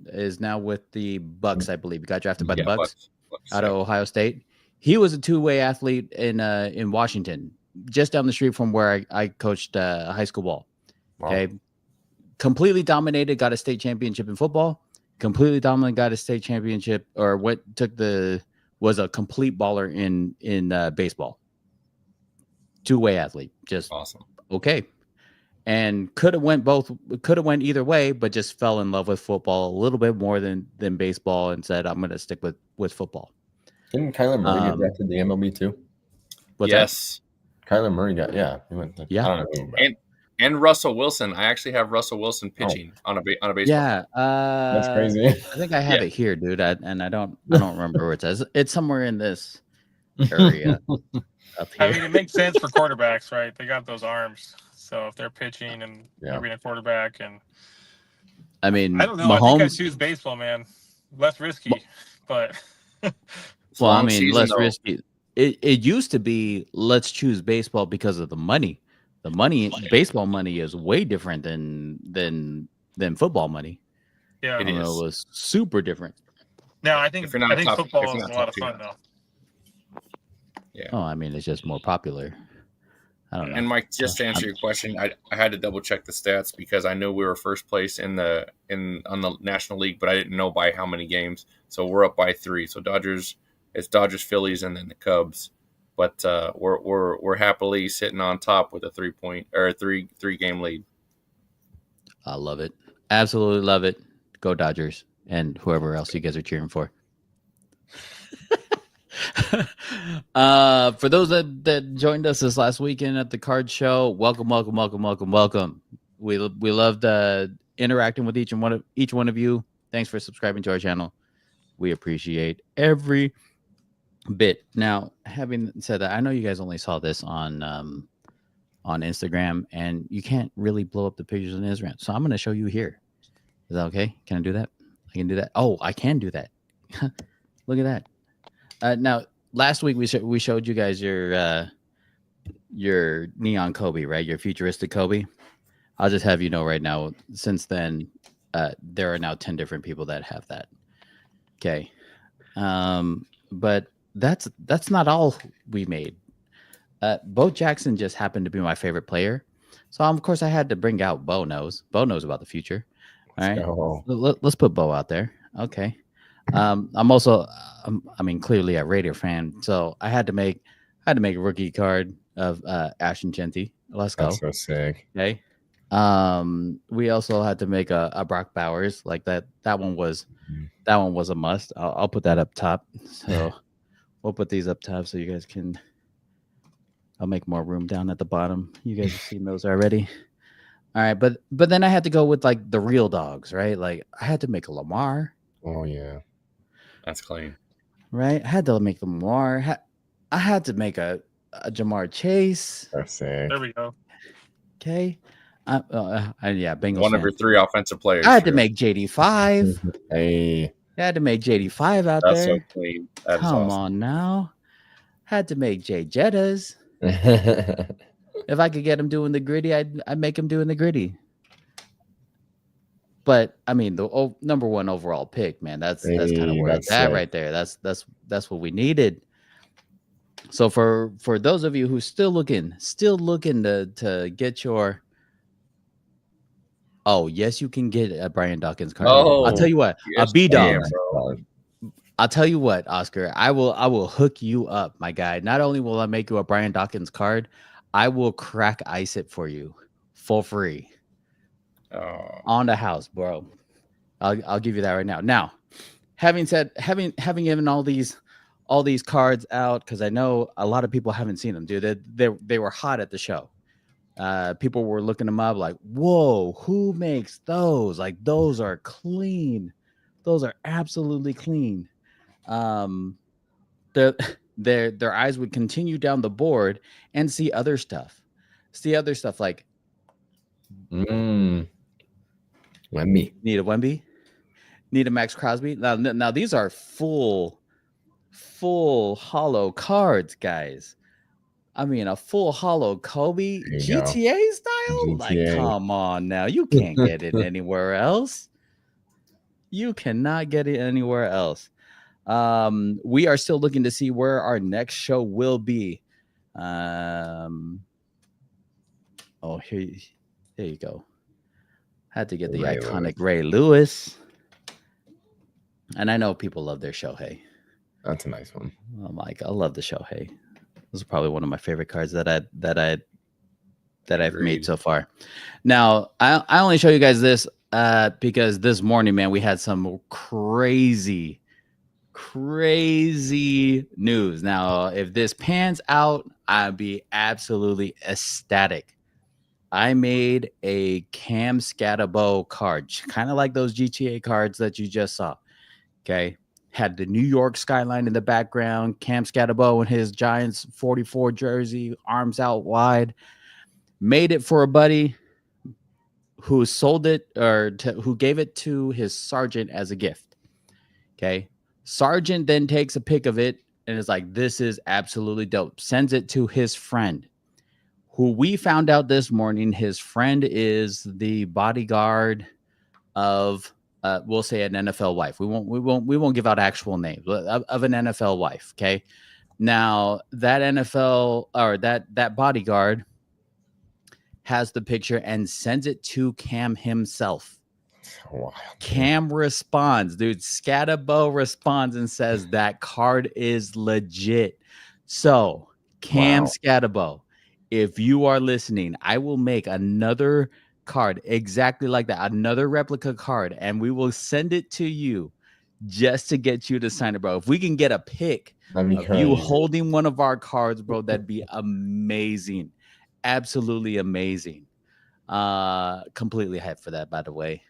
is now with the Bucks, I believe. He got drafted by the Bucks out of Ohio State. He was a two-way athlete in Washington, just down the street from where I coached high school ball. Wow. Okay. Completely dominated, got a state championship in football. Completely dominant, got a state championship, or was a complete baller in baseball. Two-way athlete, just awesome. Okay, and could have went either way, but just fell in love with football a little bit more than baseball, and said, "I'm going to stick with football." Didn't Kyler Murray get drafted the MLB too? Yes, Kyler Murray got he went. I don't know. And Russell Wilson. I actually have Russell Wilson pitching on a baseball. Yeah, that's crazy. I think I have it here, dude. I don't remember where it says. It's somewhere in this area up here. I mean, it makes sense for quarterbacks, right? They got those arms, so if they're pitching and they're being a quarterback, and I mean, I don't know. Mahomes, I think I choose baseball, man. Less risky, but well, I mean, less risky. It used to be let's choose baseball because of the money. The money, baseball money, is way different than football money. Yeah, it was super different. No, I think football is a lot of fun though. Yeah. Oh, I mean, it's just more popular. I don't know. And Mike, just to answer your question, I had to double check the stats because I knew we were first place on the National League, but I didn't know by how many games. So we're up by 3. So it's Dodgers, Phillies, and then the Cubs. But we're happily sitting on top with a 3-game lead. I love it. Absolutely love it. Go Dodgers and whoever else you guys are cheering for. For those that joined us this last weekend at the card show, welcome. We loved interacting with each one of you. Thanks for subscribing to our channel. We appreciate every bit. Now, having said that, I know you guys only saw this on Instagram, and you can't really blow up the pictures on Instagram. So I'm going to show you here. Is that okay? Can I do that? I can do that. Oh, I can do that. Look at that. Now, last week we showed you guys your neon Kobe, right? Your futuristic Kobe. I'll just have you know right now, since then, there are now 10 different people that have that. Okay. But that's not all we made. Bo Jackson just happened to be my favorite player. So, of course, I had to bring out Bo knows. Bo knows about the future. All right. Let's put Bo out there. Okay. I'm also, I mean, clearly a Raider fan. So I had to make a rookie card of Ashton Genty. Let's go. That's so sick. Okay. We also had to make a Brock Bowers. Like that one was a must. I'll put that up top. So we'll put these up top so you guys can. I'll make more room down at the bottom. You guys have seen those already. All right, but then I had to go with like the real dogs, right? Like I had to make a Lamar. Oh yeah, that's clean. Right, I had to make the Lamar. I had to make a Jamar Chase. That's sick. There we go. Okay. Yeah, Bengals. One of your 3 offensive players. I had to make JD5. Hey. I had to make JD5 out That's there. So clean. That Come on now. Had to make Jay Jettas. If I could get him doing the gritty, I'd make him doing the gritty. But I mean, the number 1 overall pick, man, that's kind of where it's at right there. That's what we needed. So for those of you who still looking to get your, oh yes, you can get a Brian Dawkins card. Oh, I'll tell you what, yes, a B-Dog. Damn, I'll tell you what, Oscar, I will hook you up, my guy. Not only will I make you a Brian Dawkins card, I will crack ice it for you for free. Oh. On the house, bro. I'll give you that right now. Now, having given all these cards out, because I know a lot of people haven't seen them, dude. They were hot at the show. People were looking them up like, whoa, who makes those? Like, those are clean. Those are absolutely clean. Their eyes would continue down the board and see other stuff. Like Wemby. Need a Wemby, need a Max Crosby. Now these are full hollow cards, guys. I mean, a full hollow Kobe GTA style. GTA. Like, come on now, you can't get it anywhere else. You cannot get it anywhere else. We are still looking to see where our next show will be. Here you go. Had to get the iconic Ray Lewis. And I know people love their Shohei. That's a nice one. Oh my God, I love the Shohei. This is probably one of my favorite cards that I've made so far. Now, I only show you guys this because this morning, man, we had some crazy news. Now, if this pans out, I'd be absolutely ecstatic. I made a Cam Scatterbo card, kind of like those GTA cards that you just saw. Okay. Had the New York skyline in the background, Cam Scatterbo in his Giants 44 jersey, arms out wide. Made it for a buddy who sold it who gave it to his sergeant as a gift. Okay. Sergeant then takes a pic of it and is like, this is absolutely dope. Sends it to his friend, who we found out this morning. His friend is the bodyguard of we'll say an NFL wife. We won't give out actual names of an NFL wife. Okay. Now that NFL or that bodyguard has the picture and sends it to Cam himself. Wow. Cam responds, dude. Scatterbo responds and says that card is legit. So Cam Scatterbo, if you are listening, I will make another card exactly like that, another replica card, and we will send it to you just to get you to sign it, bro. If we can get a pic of you holding one of our cards, bro, that'd be amazing. Absolutely amazing. Completely hyped for that, by the way.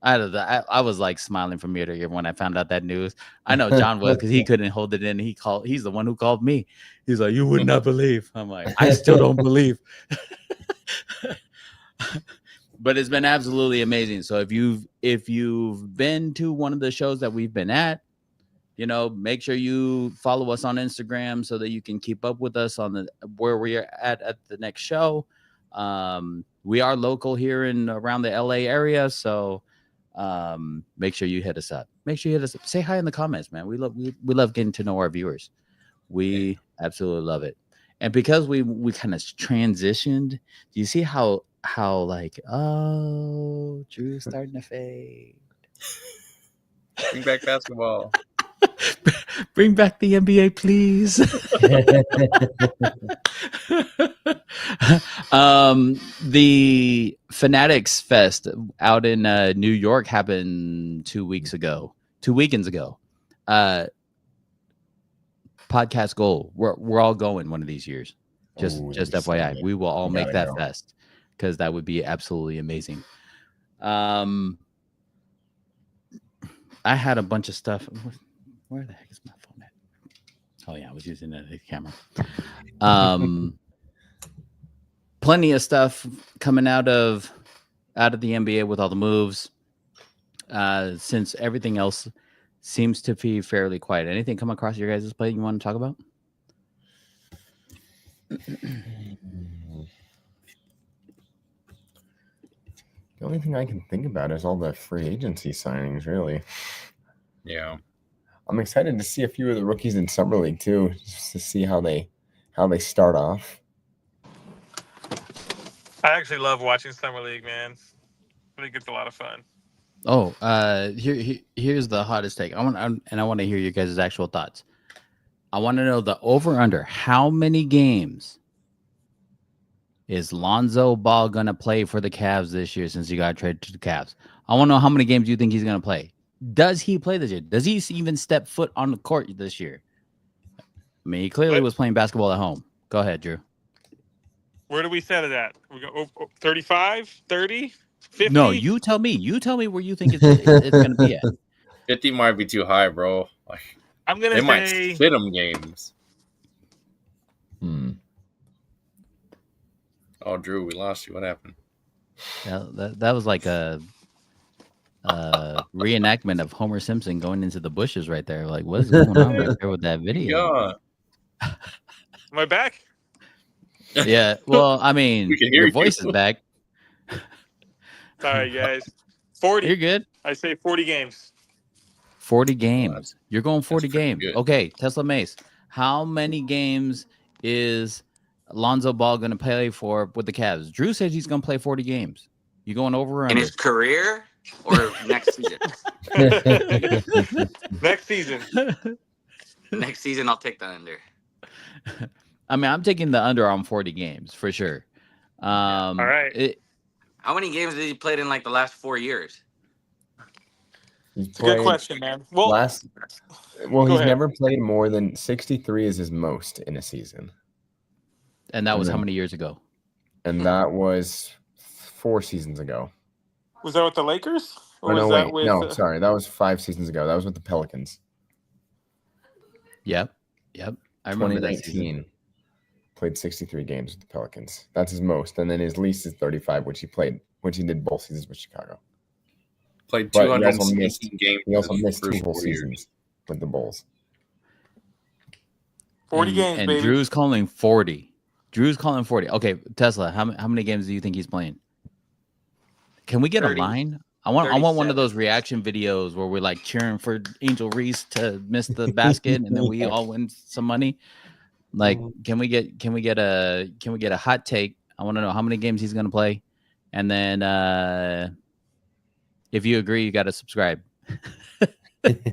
I was like smiling from ear to ear when I found out that news. I know John was, because he couldn't hold it in. He's the one who called me. He's like, you would not believe. I'm like, I still don't believe. But it's been absolutely amazing. So if you've been to one of the shows that we've been at, make sure you follow us on Instagram so that you can keep up with us on where we are at the next show. We are local here in around the LA area, so make sure you hit us up. Say hi in the comments, man. We love getting to know our viewers. We absolutely love it. And because we kind of transitioned, do you see how like, oh, Drew's starting to fade? Bring back basketball. Bring back the NBA, please. The Fanatics Fest out in New York happened 2 weekends ago. Podcast goal. We're all going one of these years. Just FYI, we will all make that fest, because that would be absolutely amazing. I had a bunch of stuff. Where the heck is my phone at? Oh yeah, I was using the camera. Plenty of stuff coming out of the NBA with all the moves. Since everything else seems to be fairly quiet. Anything come across your guys' plate you want to talk about? The only thing I can think about is all the free agency signings, really. Yeah. I'm excited to see a few of the rookies in Summer League too, just to see how they start off. I actually love watching Summer League, man. I think it's a lot of fun. Oh, here's the hottest take. I want to hear your guys' actual thoughts. I want to know the over under. How many games Is Lonzo Ball gonna play for the Cavs this year since he got traded to the Cavs? I want to know how many games you think he's gonna play. Does he play this year? Does he even step foot on the court this year? I mean, he clearly was playing basketball at home. Go ahead, Drew. Where do we set it at? We go 35, 30, 50? No, you tell me. You tell me where you think it's gonna be at. 50 might be too high, bro. Like, I'm gonna they might say sit them games. Oh, Drew, we lost you. What happened? That was like a reenactment of Homer Simpson going into the bushes right there. Like, what is going on right there with that video? Yeah. Am I back? Yeah. Well, I mean, We can hear your you. voice is back. Sorry, guys. 40. You're good. I say 40 games. 40 games. You're going 40 pretty games. good. Okay, TeslaMase. How many games is Lonzo Ball going to play for with the Cavs? Drew says he's going to play 40 games. You going over or In under? his career or next season? Next season. Next season, I'll take the under. I mean, I'm taking the under on 40 games for sure. All right. How many games did he played in like the last 4 years? It's a good question, man. Well, he's ahead. never played more than 63 is his most in a season. And that was how many years ago? And that was 4 seasons ago. Was that with the Lakers? Or Oh, was no, that wait. with, No, sorry. That was 5 seasons ago. That was with the Pelicans. Yep. I remember that season. 2019. Played 63 games with the Pelicans. That's his most. And then his least is 35, which he did both seasons with Chicago. Played But he also 216 games. He also missed first 2 whole 4 years. seasons with the Bulls. 40 games, and baby. Drew's calling 40. Okay, Tesla, how many games do you think he's playing? Can we get 30, a line? I want one of 37. those reaction videos where we're like cheering for Angel Reese to miss the basket and then we all win some money. Like, can we get a hot take? I want to know how many games he's gonna play, and then if you agree, you got to subscribe.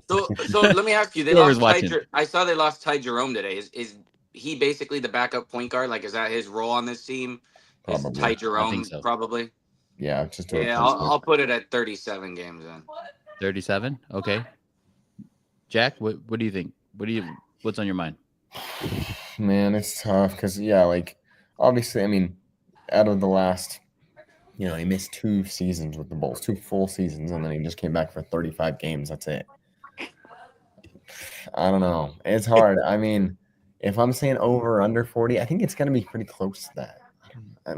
So let me ask you. They Whoever's lost. watching. I saw they lost Ty Jerome today. Is he basically the backup point guard? Like, is that his role on this team? Is Probably. Ty Jerome so. Probably? Yeah, just to Yeah, replace him. I'll put it at 37 games then. 37. Okay. Jack, what do you think? What's on your mind? Man, it's tough because like obviously, I mean, out of the last, he missed 2 seasons with the Bulls, 2 full seasons, and then he just came back for 35 games. That's it. I don't know. It's hard. I mean, if I'm saying over or under 40, I think it's gonna be pretty close to that. I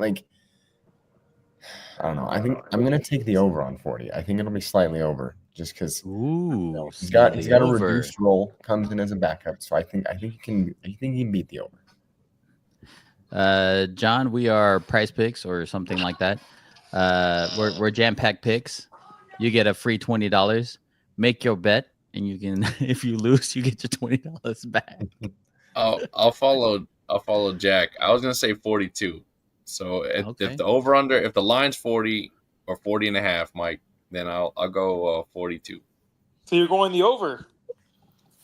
don't know. I think I'm gonna take the over on 40. I think it'll be slightly over, just because he's got a reduced role, comes in as a backup. So I think he can beat the over. John, we are Price Picks or something like that. We're JAMM Packed Picks. You get a free $20. Make your bet, and you can. If you lose, you get your $20 back. I'll follow Jack. I was gonna say 42. So if the over under, if the line's 40 or 40 and a half, Mike, then I'll go 42. So you're going the over.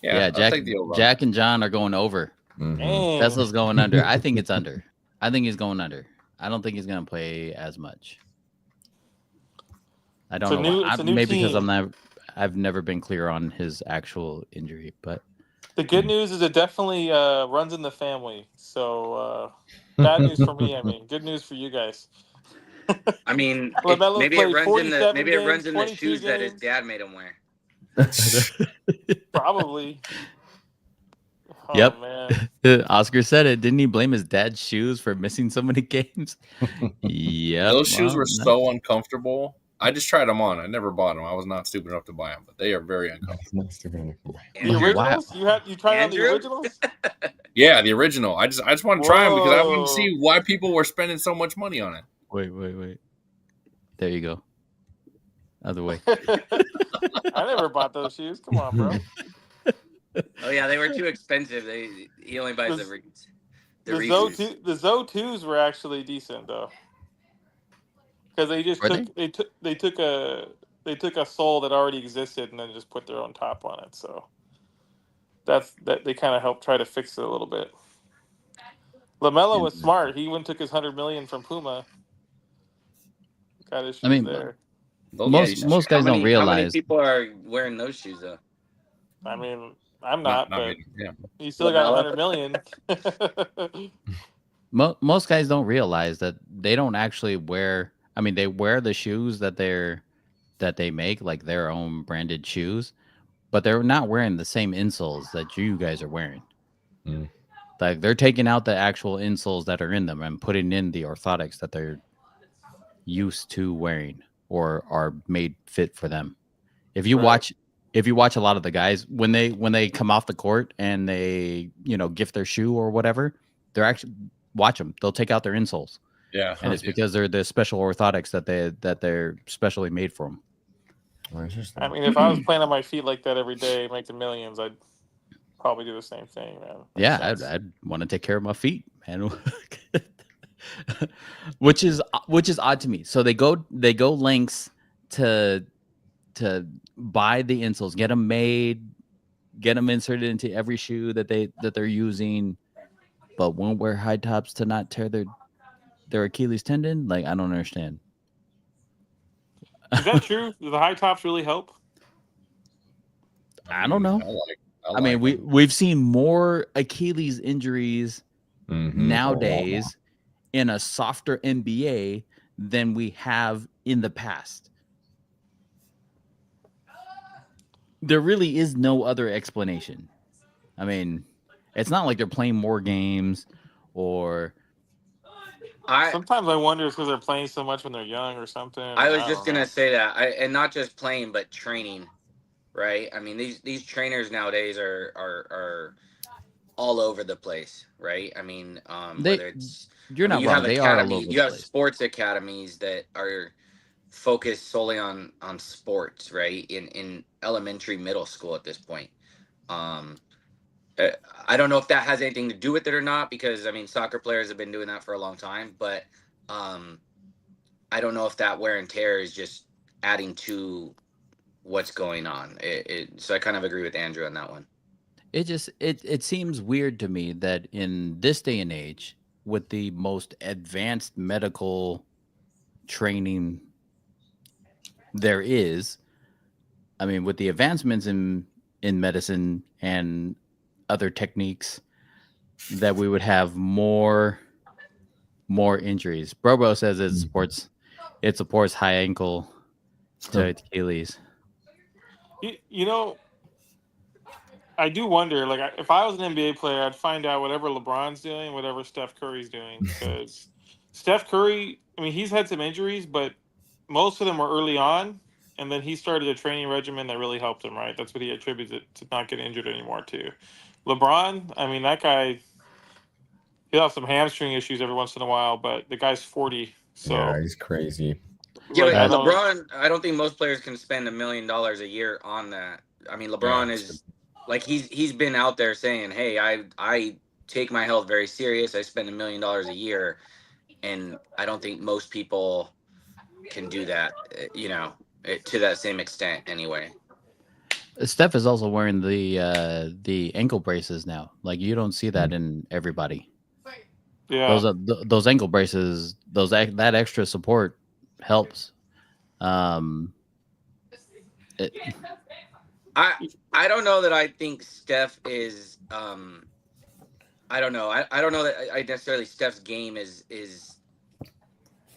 Yeah, Jack, I'll take the over. Jack and John are going over. Mm-hmm. Tesla's going under. I think it's under. I think he's going under. I don't think he's going to play as much. I don't know. Maybe because I've never been clear on his actual injury, but the good news is it definitely runs in the family. So bad news for me. I mean, good news for you guys. I mean, LaMelo maybe it played runs in the 22 shoes that his games. dad made him wear. Probably. Oh, Yep. Man. Oscar said it. Didn't he blame his dad's shoes for missing so many games? Yeah. Those shoes were so uncomfortable. I just tried them on. I never bought them. I was not stupid enough to buy them, but they are very uncomfortable. The originals? You tried out the originals? Yeah, the original. I just want to try them because I want to see why people were spending so much money on it. Wait. There you go. Other way. I never bought those shoes. Come on, bro. Oh yeah, they were too expensive. He only buys the The Zo2s were actually decent though, because they took a sole that already existed and then just put their own top on it. So that they kind of helped try to fix it a little bit. LaMelo was And- smart. He went and took his $100 million from Puma. Got his shoes mean, there. most guys don't How many realize. people are wearing those shoes though? I mean, I'm not, but many, yeah. he still got LaMelo? $100 million. Most guys don't realize that they don't actually wear. I mean, they wear the shoes that they make, like their own branded shoes, but they're not wearing the same insoles that you guys are wearing. Mm. Like they're taking out the actual insoles that are in them and putting in the orthotics that they're used to wearing or are made fit for them. If you Right. watch a lot of the guys when they come off the court and they gift their shoe or whatever, they're actually watch them. They'll take out their insoles, Yeah, and it's because they're the special orthotics that they're specially made for them. Oh, interesting. I mean, if I was playing on my feet like that every day, making millions, I'd probably do the same thing, man. Makes Yeah, sense. I'd want to take care of my feet, man. which is odd to me. So they go lengths to buy the insoles, get them made, get them inserted into every shoe that they're using, but won't wear high tops to not tear their Achilles tendon. Like, I don't understand. Is that true? Do the high tops really help? I don't know. I mean, we've seen more Achilles injuries Mhm. nowadays in a softer NBA than we have in the past. There really is no other explanation. I mean, it's not like they're playing more games or Sometimes I wonder if because they're playing so much when they're young or something. I was just don't know. gonna say that, and not just playing, but training, right? I mean, these trainers nowadays are all over the place, right? I mean, whether it's you're not you wrong. have They are all over you the have place. sports academies that are focused solely on sports, right? In elementary, middle school at this point. I don't know if that has anything to do with it or not, because I mean, soccer players have been doing that for a long time, but I don't know if that wear and tear is just adding to what's going on. So I kind of agree with Andrew on that one. It seems weird to me that in this day and age, with the most advanced medical training there is, I mean, with the advancements in medicine and other techniques, that we would have more injuries. Brobo says it supports high ankle to Achilles. You know, I do wonder, like, if I was an NBA player, I'd find out whatever LeBron's doing, whatever Steph Curry's doing. Because Steph Curry, I mean, he's had some injuries, but most of them were early on. And then he started a training regimen that really helped him, right? That's what he attributes it to not get injured anymore, too. LeBron, I mean, that guy, he'll have some hamstring issues every once in a while, but the guy's 40. So, Yeah, he's crazy. Yeah, like, but LeBron, I don't think most players can spend $1 million a year on that. I mean, LeBron is like he's been out there saying, "Hey, I take my health very serious. I spend $1 million a year," and I don't think most people can do that. To that same extent, anyway. Steph is also wearing the ankle braces now. Like, you don't see that in everybody. yeah. Those ankle braces, that extra support helps. I don't know that I think Steph is. I don't know. I don't know that I necessarily Steph's game is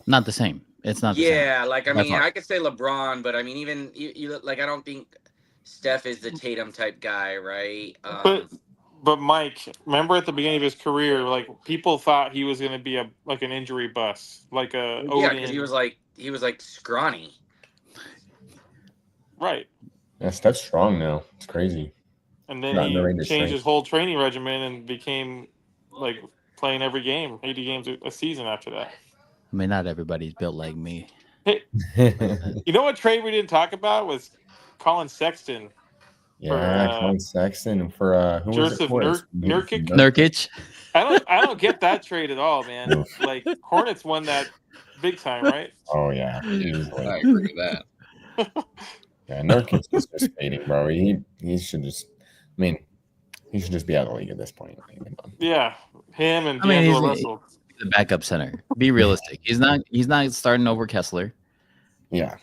not the same. It's not. Yeah, the same. like I mean, I could say LeBron, but I mean, even you like I don't think Steph is the Tatum type guy, right? But Mike, remember at the beginning of his career, like people thought he was going to be an injury bust, like a yeah, because he was like scrawny, right? Yeah, Steph's strong now. It's crazy. And then he changed his whole training regimen and became like playing every game, 80 games a season after that. I mean, not everybody's built like me. Hey, you know what trade we didn't talk about was Colin Sexton. Yeah, Colin Sexton for who was it? Nurkic. Nurkic. I don't get that trade at all, man. Like Hornets won that big time, right? Oh yeah, I agree with that. Yeah, Nurkic is just fading, bro. He should just. I mean, He should just be out of the league at this point. Yeah, him and I mean, D'Angelo he's Russell. the backup center. Be realistic. He's not starting over Kessler. Yeah,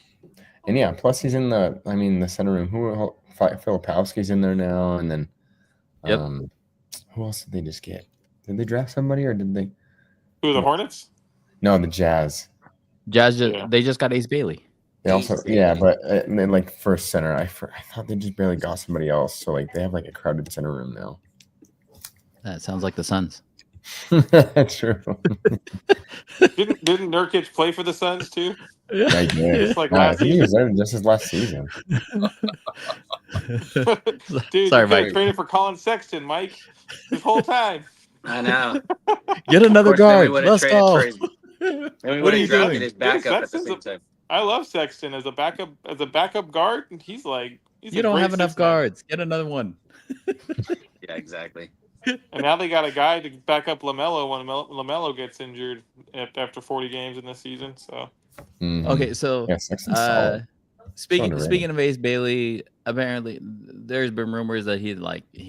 and yeah, plus he's in the center room. Who Filipowski's in there now, and then Yep. who else did they just get? Did they draft somebody or did they? Who, the Hornets? No, the Jazz. Jazz Yeah. they just got Ace Bailey. They also Bailey. yeah, but and then like first center, I thought they just barely got somebody else. So like they have like a crowded center room now. That sounds like the Suns. That's true. Didn't Nurkic play for the Suns too? I guess. Just like I last think he season. was there just his last season. Dude, Sorry, you Mike. traded for Colin Sexton, Mike, this whole time. I know. Get another Of course, then we guard. would've Let's traded go. for his- Then we What would are you have drafted doing? his backup at the Sexton's same time. I love Sexton as a backup guard. And he's You don't a have great enough 6'9". guards. Get another one. Yeah, exactly. And now they got a guy to back up LaMelo when LaMelo gets injured after 40 games in this season. So Mhm. Okay, so Yeah, Sexton's solid. speaking underrated. of Ace Bailey, apparently there's been rumors that he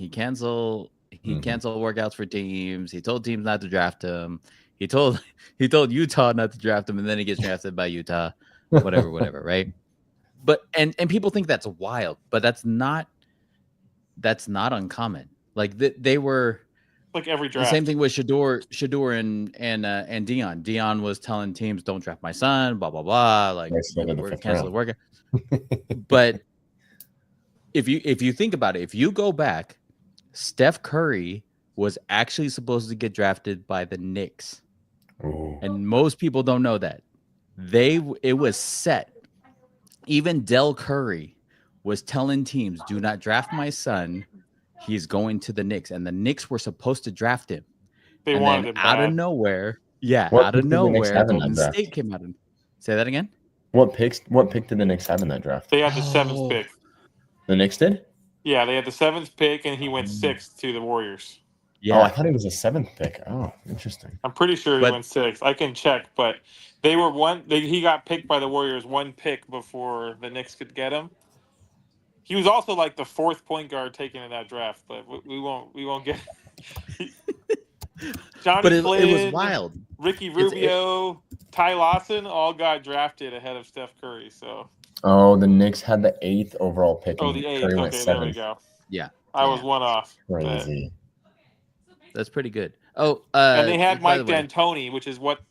canceled workouts for teams. He told teams not to draft him. He told Utah not to draft him, and then he gets drafted by Utah. Whatever, right? But and people think that's wild, but that's not uncommon. Like they were like every the draft. same thing with Shador and Dion. Dion was telling teams, "Don't draft my son." Blah blah blah. Like Right, so in the we're fifth cancel the round. workout. But if you think about it, if you go back, Steph Curry was actually supposed to get drafted by the Knicks, Ooh. and most people don't know that. It was set. Even Del Curry was telling teams, "Do not draft my son. He's going to the Knicks," and the Knicks were supposed to draft him. They And wanted then him out bad. of nowhere, What out pick of did the Knicks nowhere, have in Golden that draft? State came out and say that again. What pick did the Knicks have in that draft? They had the seventh Oh. pick. The Knicks did? Yeah, they had the seventh pick, and he went sixth to the Warriors. Oh, I Yeah, thought it was a seventh pick. Oh, interesting. I'm pretty sure he But- went sixth. I can check, but they were he got picked by the Warriors one pick before the Knicks could get him. He was also like the fourth point guard taken in that draft, but we won't get. Johnny but it Flynn, was wild. Ricky Rubio, Ty Lawson all got drafted ahead of Steph Curry. So Oh, the Knicks had the 8th overall pick. oh, and the eighth. Curry went Okay, there we 7th. go. Yeah, I was one off. but- Crazy. that's pretty good. Oh, and they had by Mike the way, D'Antoni, which is what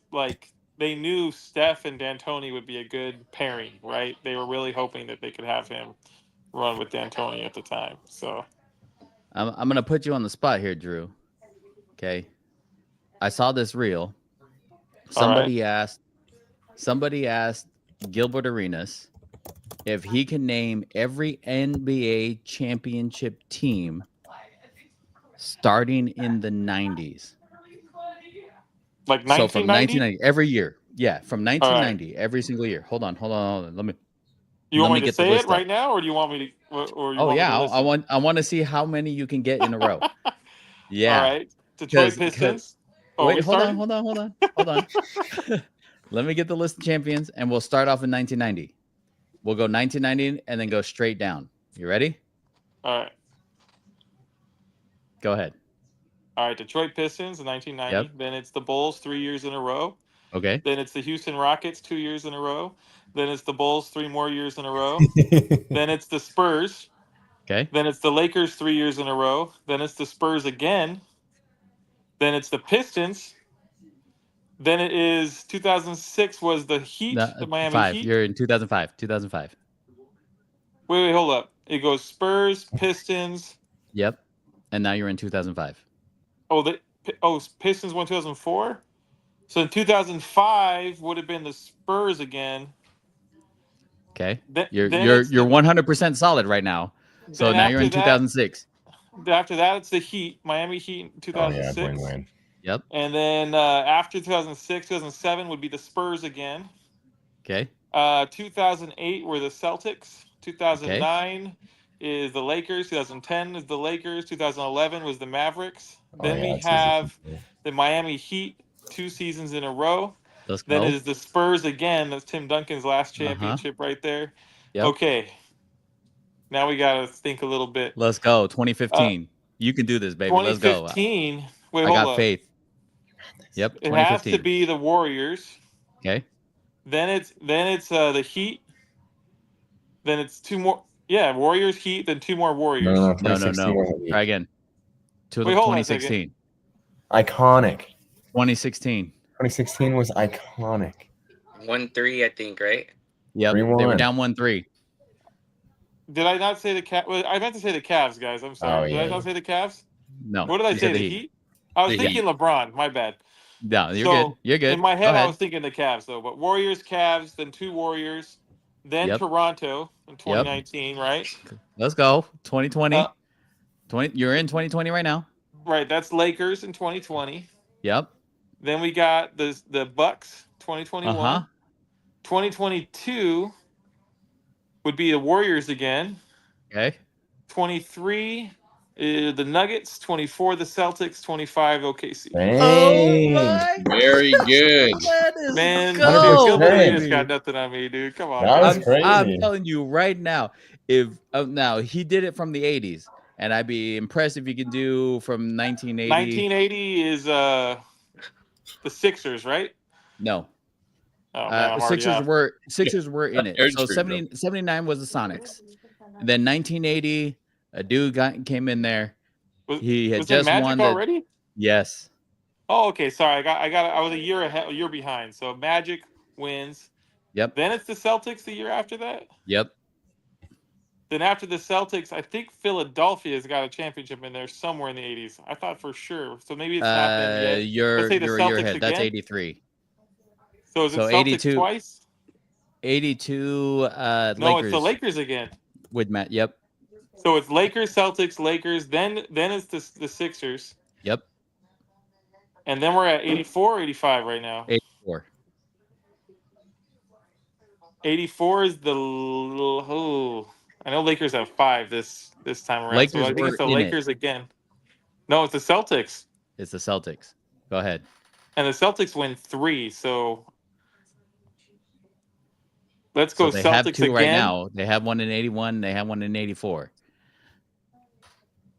they knew Steph and D'Antoni would be a good pairing, right? They were really hoping that they could have him run with D'Antoni at the time. So I'm gonna put you on the spot here, Drew. Okay, I saw this reel. Somebody asked Gilbert Arenas if he can name every NBA championship team starting in the 90s. like So from 1990. 1990, every year. Yeah, from 1990, every single year. Hold on. Let me. You let want me me to get the say list it up. right now, or do you want me to? Or you Oh want yeah, me to listen? I want to see how many you can get in a row. Yeah. All right. Detroit 'Cause- Pistons. Oh, Wait, we hold started? on. Let me get the list of champions, and we'll start off in 1990. We'll go 1990 and then go straight down. You ready? All right. Go ahead. All right. Detroit Pistons in 1990. Yep. Then it's the Bulls 3 years in a row. Okay. Then it's the Houston Rockets 2 years in a row. Then it's the Bulls 3 more years in a row. Then it's the Spurs. Okay. Then it's the Lakers 3 years in a row. Then it's the Spurs again. Then it's the Pistons. Then it is 2006 was the Heat, No, the Miami 5. Heat. You're in 2005. 2005. Wait, hold up. It goes Spurs, Pistons. Yep. And now you're in 2005. Pistons won 2004. So in 2005 would have been the Spurs again. Okay. Then You're it's the- 100% solid right now. So then now you're in after that- 2006. After that, it's the Heat, Miami Heat in Oh, yeah, 2006. Dwayne Wade. Yep. And then after 2006, 2007 would be the Spurs again. Okay. 2008 were the Celtics. 2009 is the Lakers. 2010 is the Lakers. 2011 was the Mavericks. Then we it's have easy. the Miami Heat 2 seasons in a row. Let's Then go. it is the Spurs again. That's Tim Duncan's last championship right there. Yep. Okay. Now we got to think a little bit. Let's go. 2015. You can do this, baby. Let's go. 2015. Wait, I hold got up. faith. Yep. It has 2015. to be the Warriors. Okay. Then it's the Heat. Then it's two more. Yeah, Warriors, Heat, then two more Warriors. No, No. 2016 wasn't Heat. Try again. Wait, hold on a second. 2016. Iconic. 2016. 2016 was iconic. 1-3, I think, right? Yep. 3-1. They were down 1-3. Did I not say the Cavs? Well, I meant to say the Cavs, guys. I'm sorry. Did I not say the Cavs? No. What did I you say? said The Heat? I was The thinking LeBron. My bad. No, you're So, good. You're good. In my Go head, I ahead. was thinking the Cavs, though. But Warriors, Cavs, then two Warriors, then Yep. Toronto in 2019, right? Let's go. 2020. Uh, 20. You're in 2020 right now. Right. That's Lakers in 2020. Yep. Then we got the Bucks 2021. Uh-huh. 2022 would be the Warriors again. Okay. 23 the Nuggets. 24 the Celtics. 25 OKC. Dang. Very good. Man, go, Phil Davis baby. got nothing on me, dude. Come on. That was man. crazy. I'm telling you right now, if now he did it from the 80s, and I'd be impressed if you can do from 1980. 1980 is the Sixers, right? No. Oh man, I'm already Sixers were in it. You're So true, 79 was the Sonics. And then 1980, a dude came in there. He had was just it Magic won already? Yes. Oh, okay. Sorry, I was a year ahead, a year behind. So Magic wins. Yep. Then it's the Celtics the year after that. Yep. Then after the Celtics, I think Philadelphia's got a championship in there somewhere in the 80s. I thought for sure. So maybe it's not them yet. You're Let's say the you're Celtics ahead. That's again. 83. So is it So Celtics 82 twice? 82 No, Lakers it's the Lakers again. with Matt. Yep. So it's Lakers, Celtics, Lakers. Then it's the Sixers. Yep. And then we're at 84, 85 right now. 84. 84 is I know Lakers have 5 this time around. Lakers so I think were it's the in it. Lakers again. No, it's the Celtics. It's the Celtics. Go ahead. And the Celtics win 3, so let's go So they Celtics have two again. right now. They have one in 81. They have one in 84.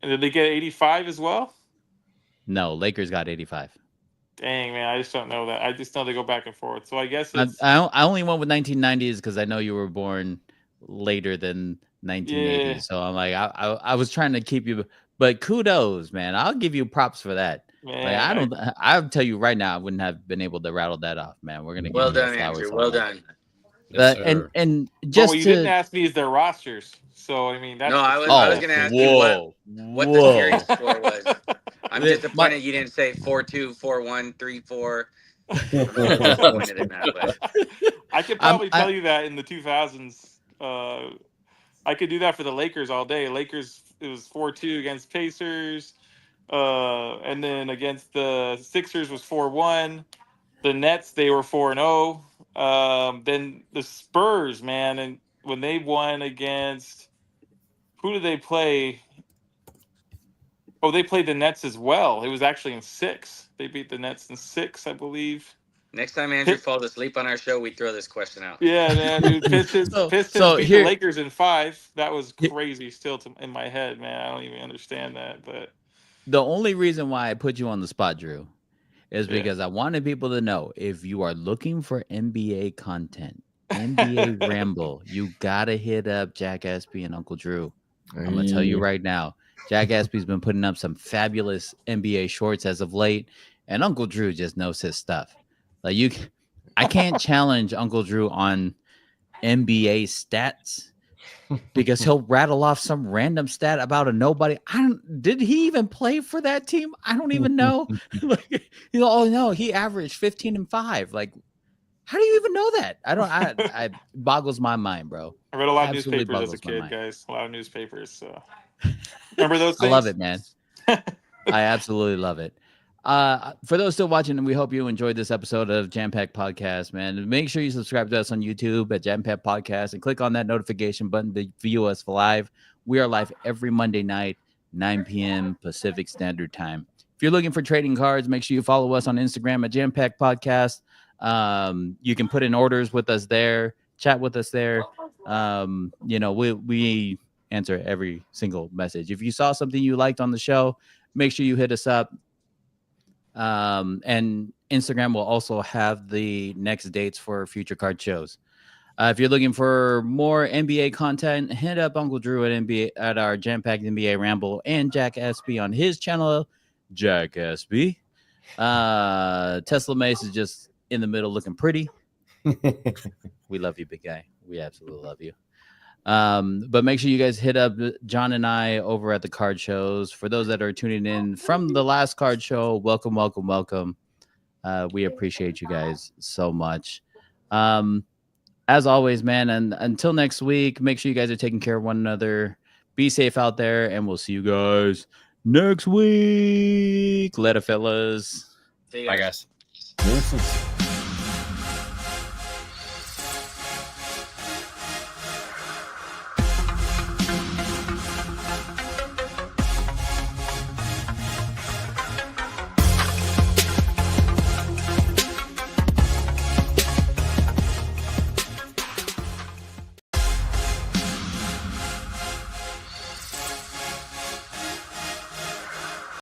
And did they get 85 as well? No, Lakers got 85. Dang, man, I just don't know that. I just know they go back and forth. So I guess it's I only went with 1990s because I know you were born later than 1980. Yeah. So I'm like, I was trying to keep you, but kudos, man. I'll give you props for that. man, Like, I'll tell you right now, I wouldn't have been able to rattle that off, man. We're gonna give Well you the done, flowers Andrew. on Well that. done. Yes, And sir. and But just what you to didn't ask me is their rosters. So I mean that's No, I was gonna ask you what the series score was. I'm disappointed you didn't say 4-2, 4-1, 3-4. I'm disappointed in that, but I could probably tell you that in the 2000s. I could do that for the Lakers all day. Lakers, it was 4-2 against Pacers. And then against the Sixers was 4-1. The Nets, they were 4-0. Then the Spurs, man, and when they won against, who did they play? Oh, they played the Nets as well. It was actually in 6. They beat the Nets in 6, I believe. next time Andrew falls asleep on our show, we throw this question out. Yeah, man, dude. Pistons So beat here- the Lakers in 5. That was crazy still in my head, man. I don't even understand that. But the only reason why I put you on the spot, Drew, is Yeah. because I wanted people to know if you are looking for NBA content, NBA Ramble, you gotta hit up Jack Espy and Uncle Drew. I'm gonna tell you right now, Jack Espy's been putting up some fabulous NBA shorts as of late, and Uncle Drew just knows his stuff. Like I can't challenge Uncle Drew on NBA stats because he'll rattle off some random stat about a nobody. Did he even play for that team? I don't even know. Like, oh no, he averaged 15 and 5. Like, how do you even know that? I boggles my mind, bro. I read a lot of Absolutely newspapers as a boggles my kid, mind. guys. A lot of newspapers. So remember those I things? love it, man. I absolutely love it. For those still watching, we hope you enjoyed this episode of JAMM Packed Podcast, man. Make sure you subscribe to us on YouTube at JAMM Packed Podcast and click on that notification button to view us live. We are live every Monday night, 9 p.m. Pacific Standard Time. If you're looking for trading cards, make sure you follow us on Instagram at JAMM Packed Podcast. You can put in orders with us there, chat with us there. You know, we answer every single message. If you saw something you liked on the show, make sure you hit us up. And Instagram will also have the next dates for future card shows. If you're looking for more NBA content, hit up Uncle Drew at our JAMM Packed NBA Ramble and Jack SB on his channel, Jack SB. TeslaMase is just in the middle looking pretty. We love you, big guy. We absolutely love you. But make sure you guys hit up John and I over at the card shows. For those that are tuning in from the last card show, welcome, welcome, welcome. We appreciate you guys so much. As always, man, and until next week, make sure you guys are taking care of one another. Be safe out there, and we'll see you guys next week. Later, fellas. See ya. Bye, guys. Deuces.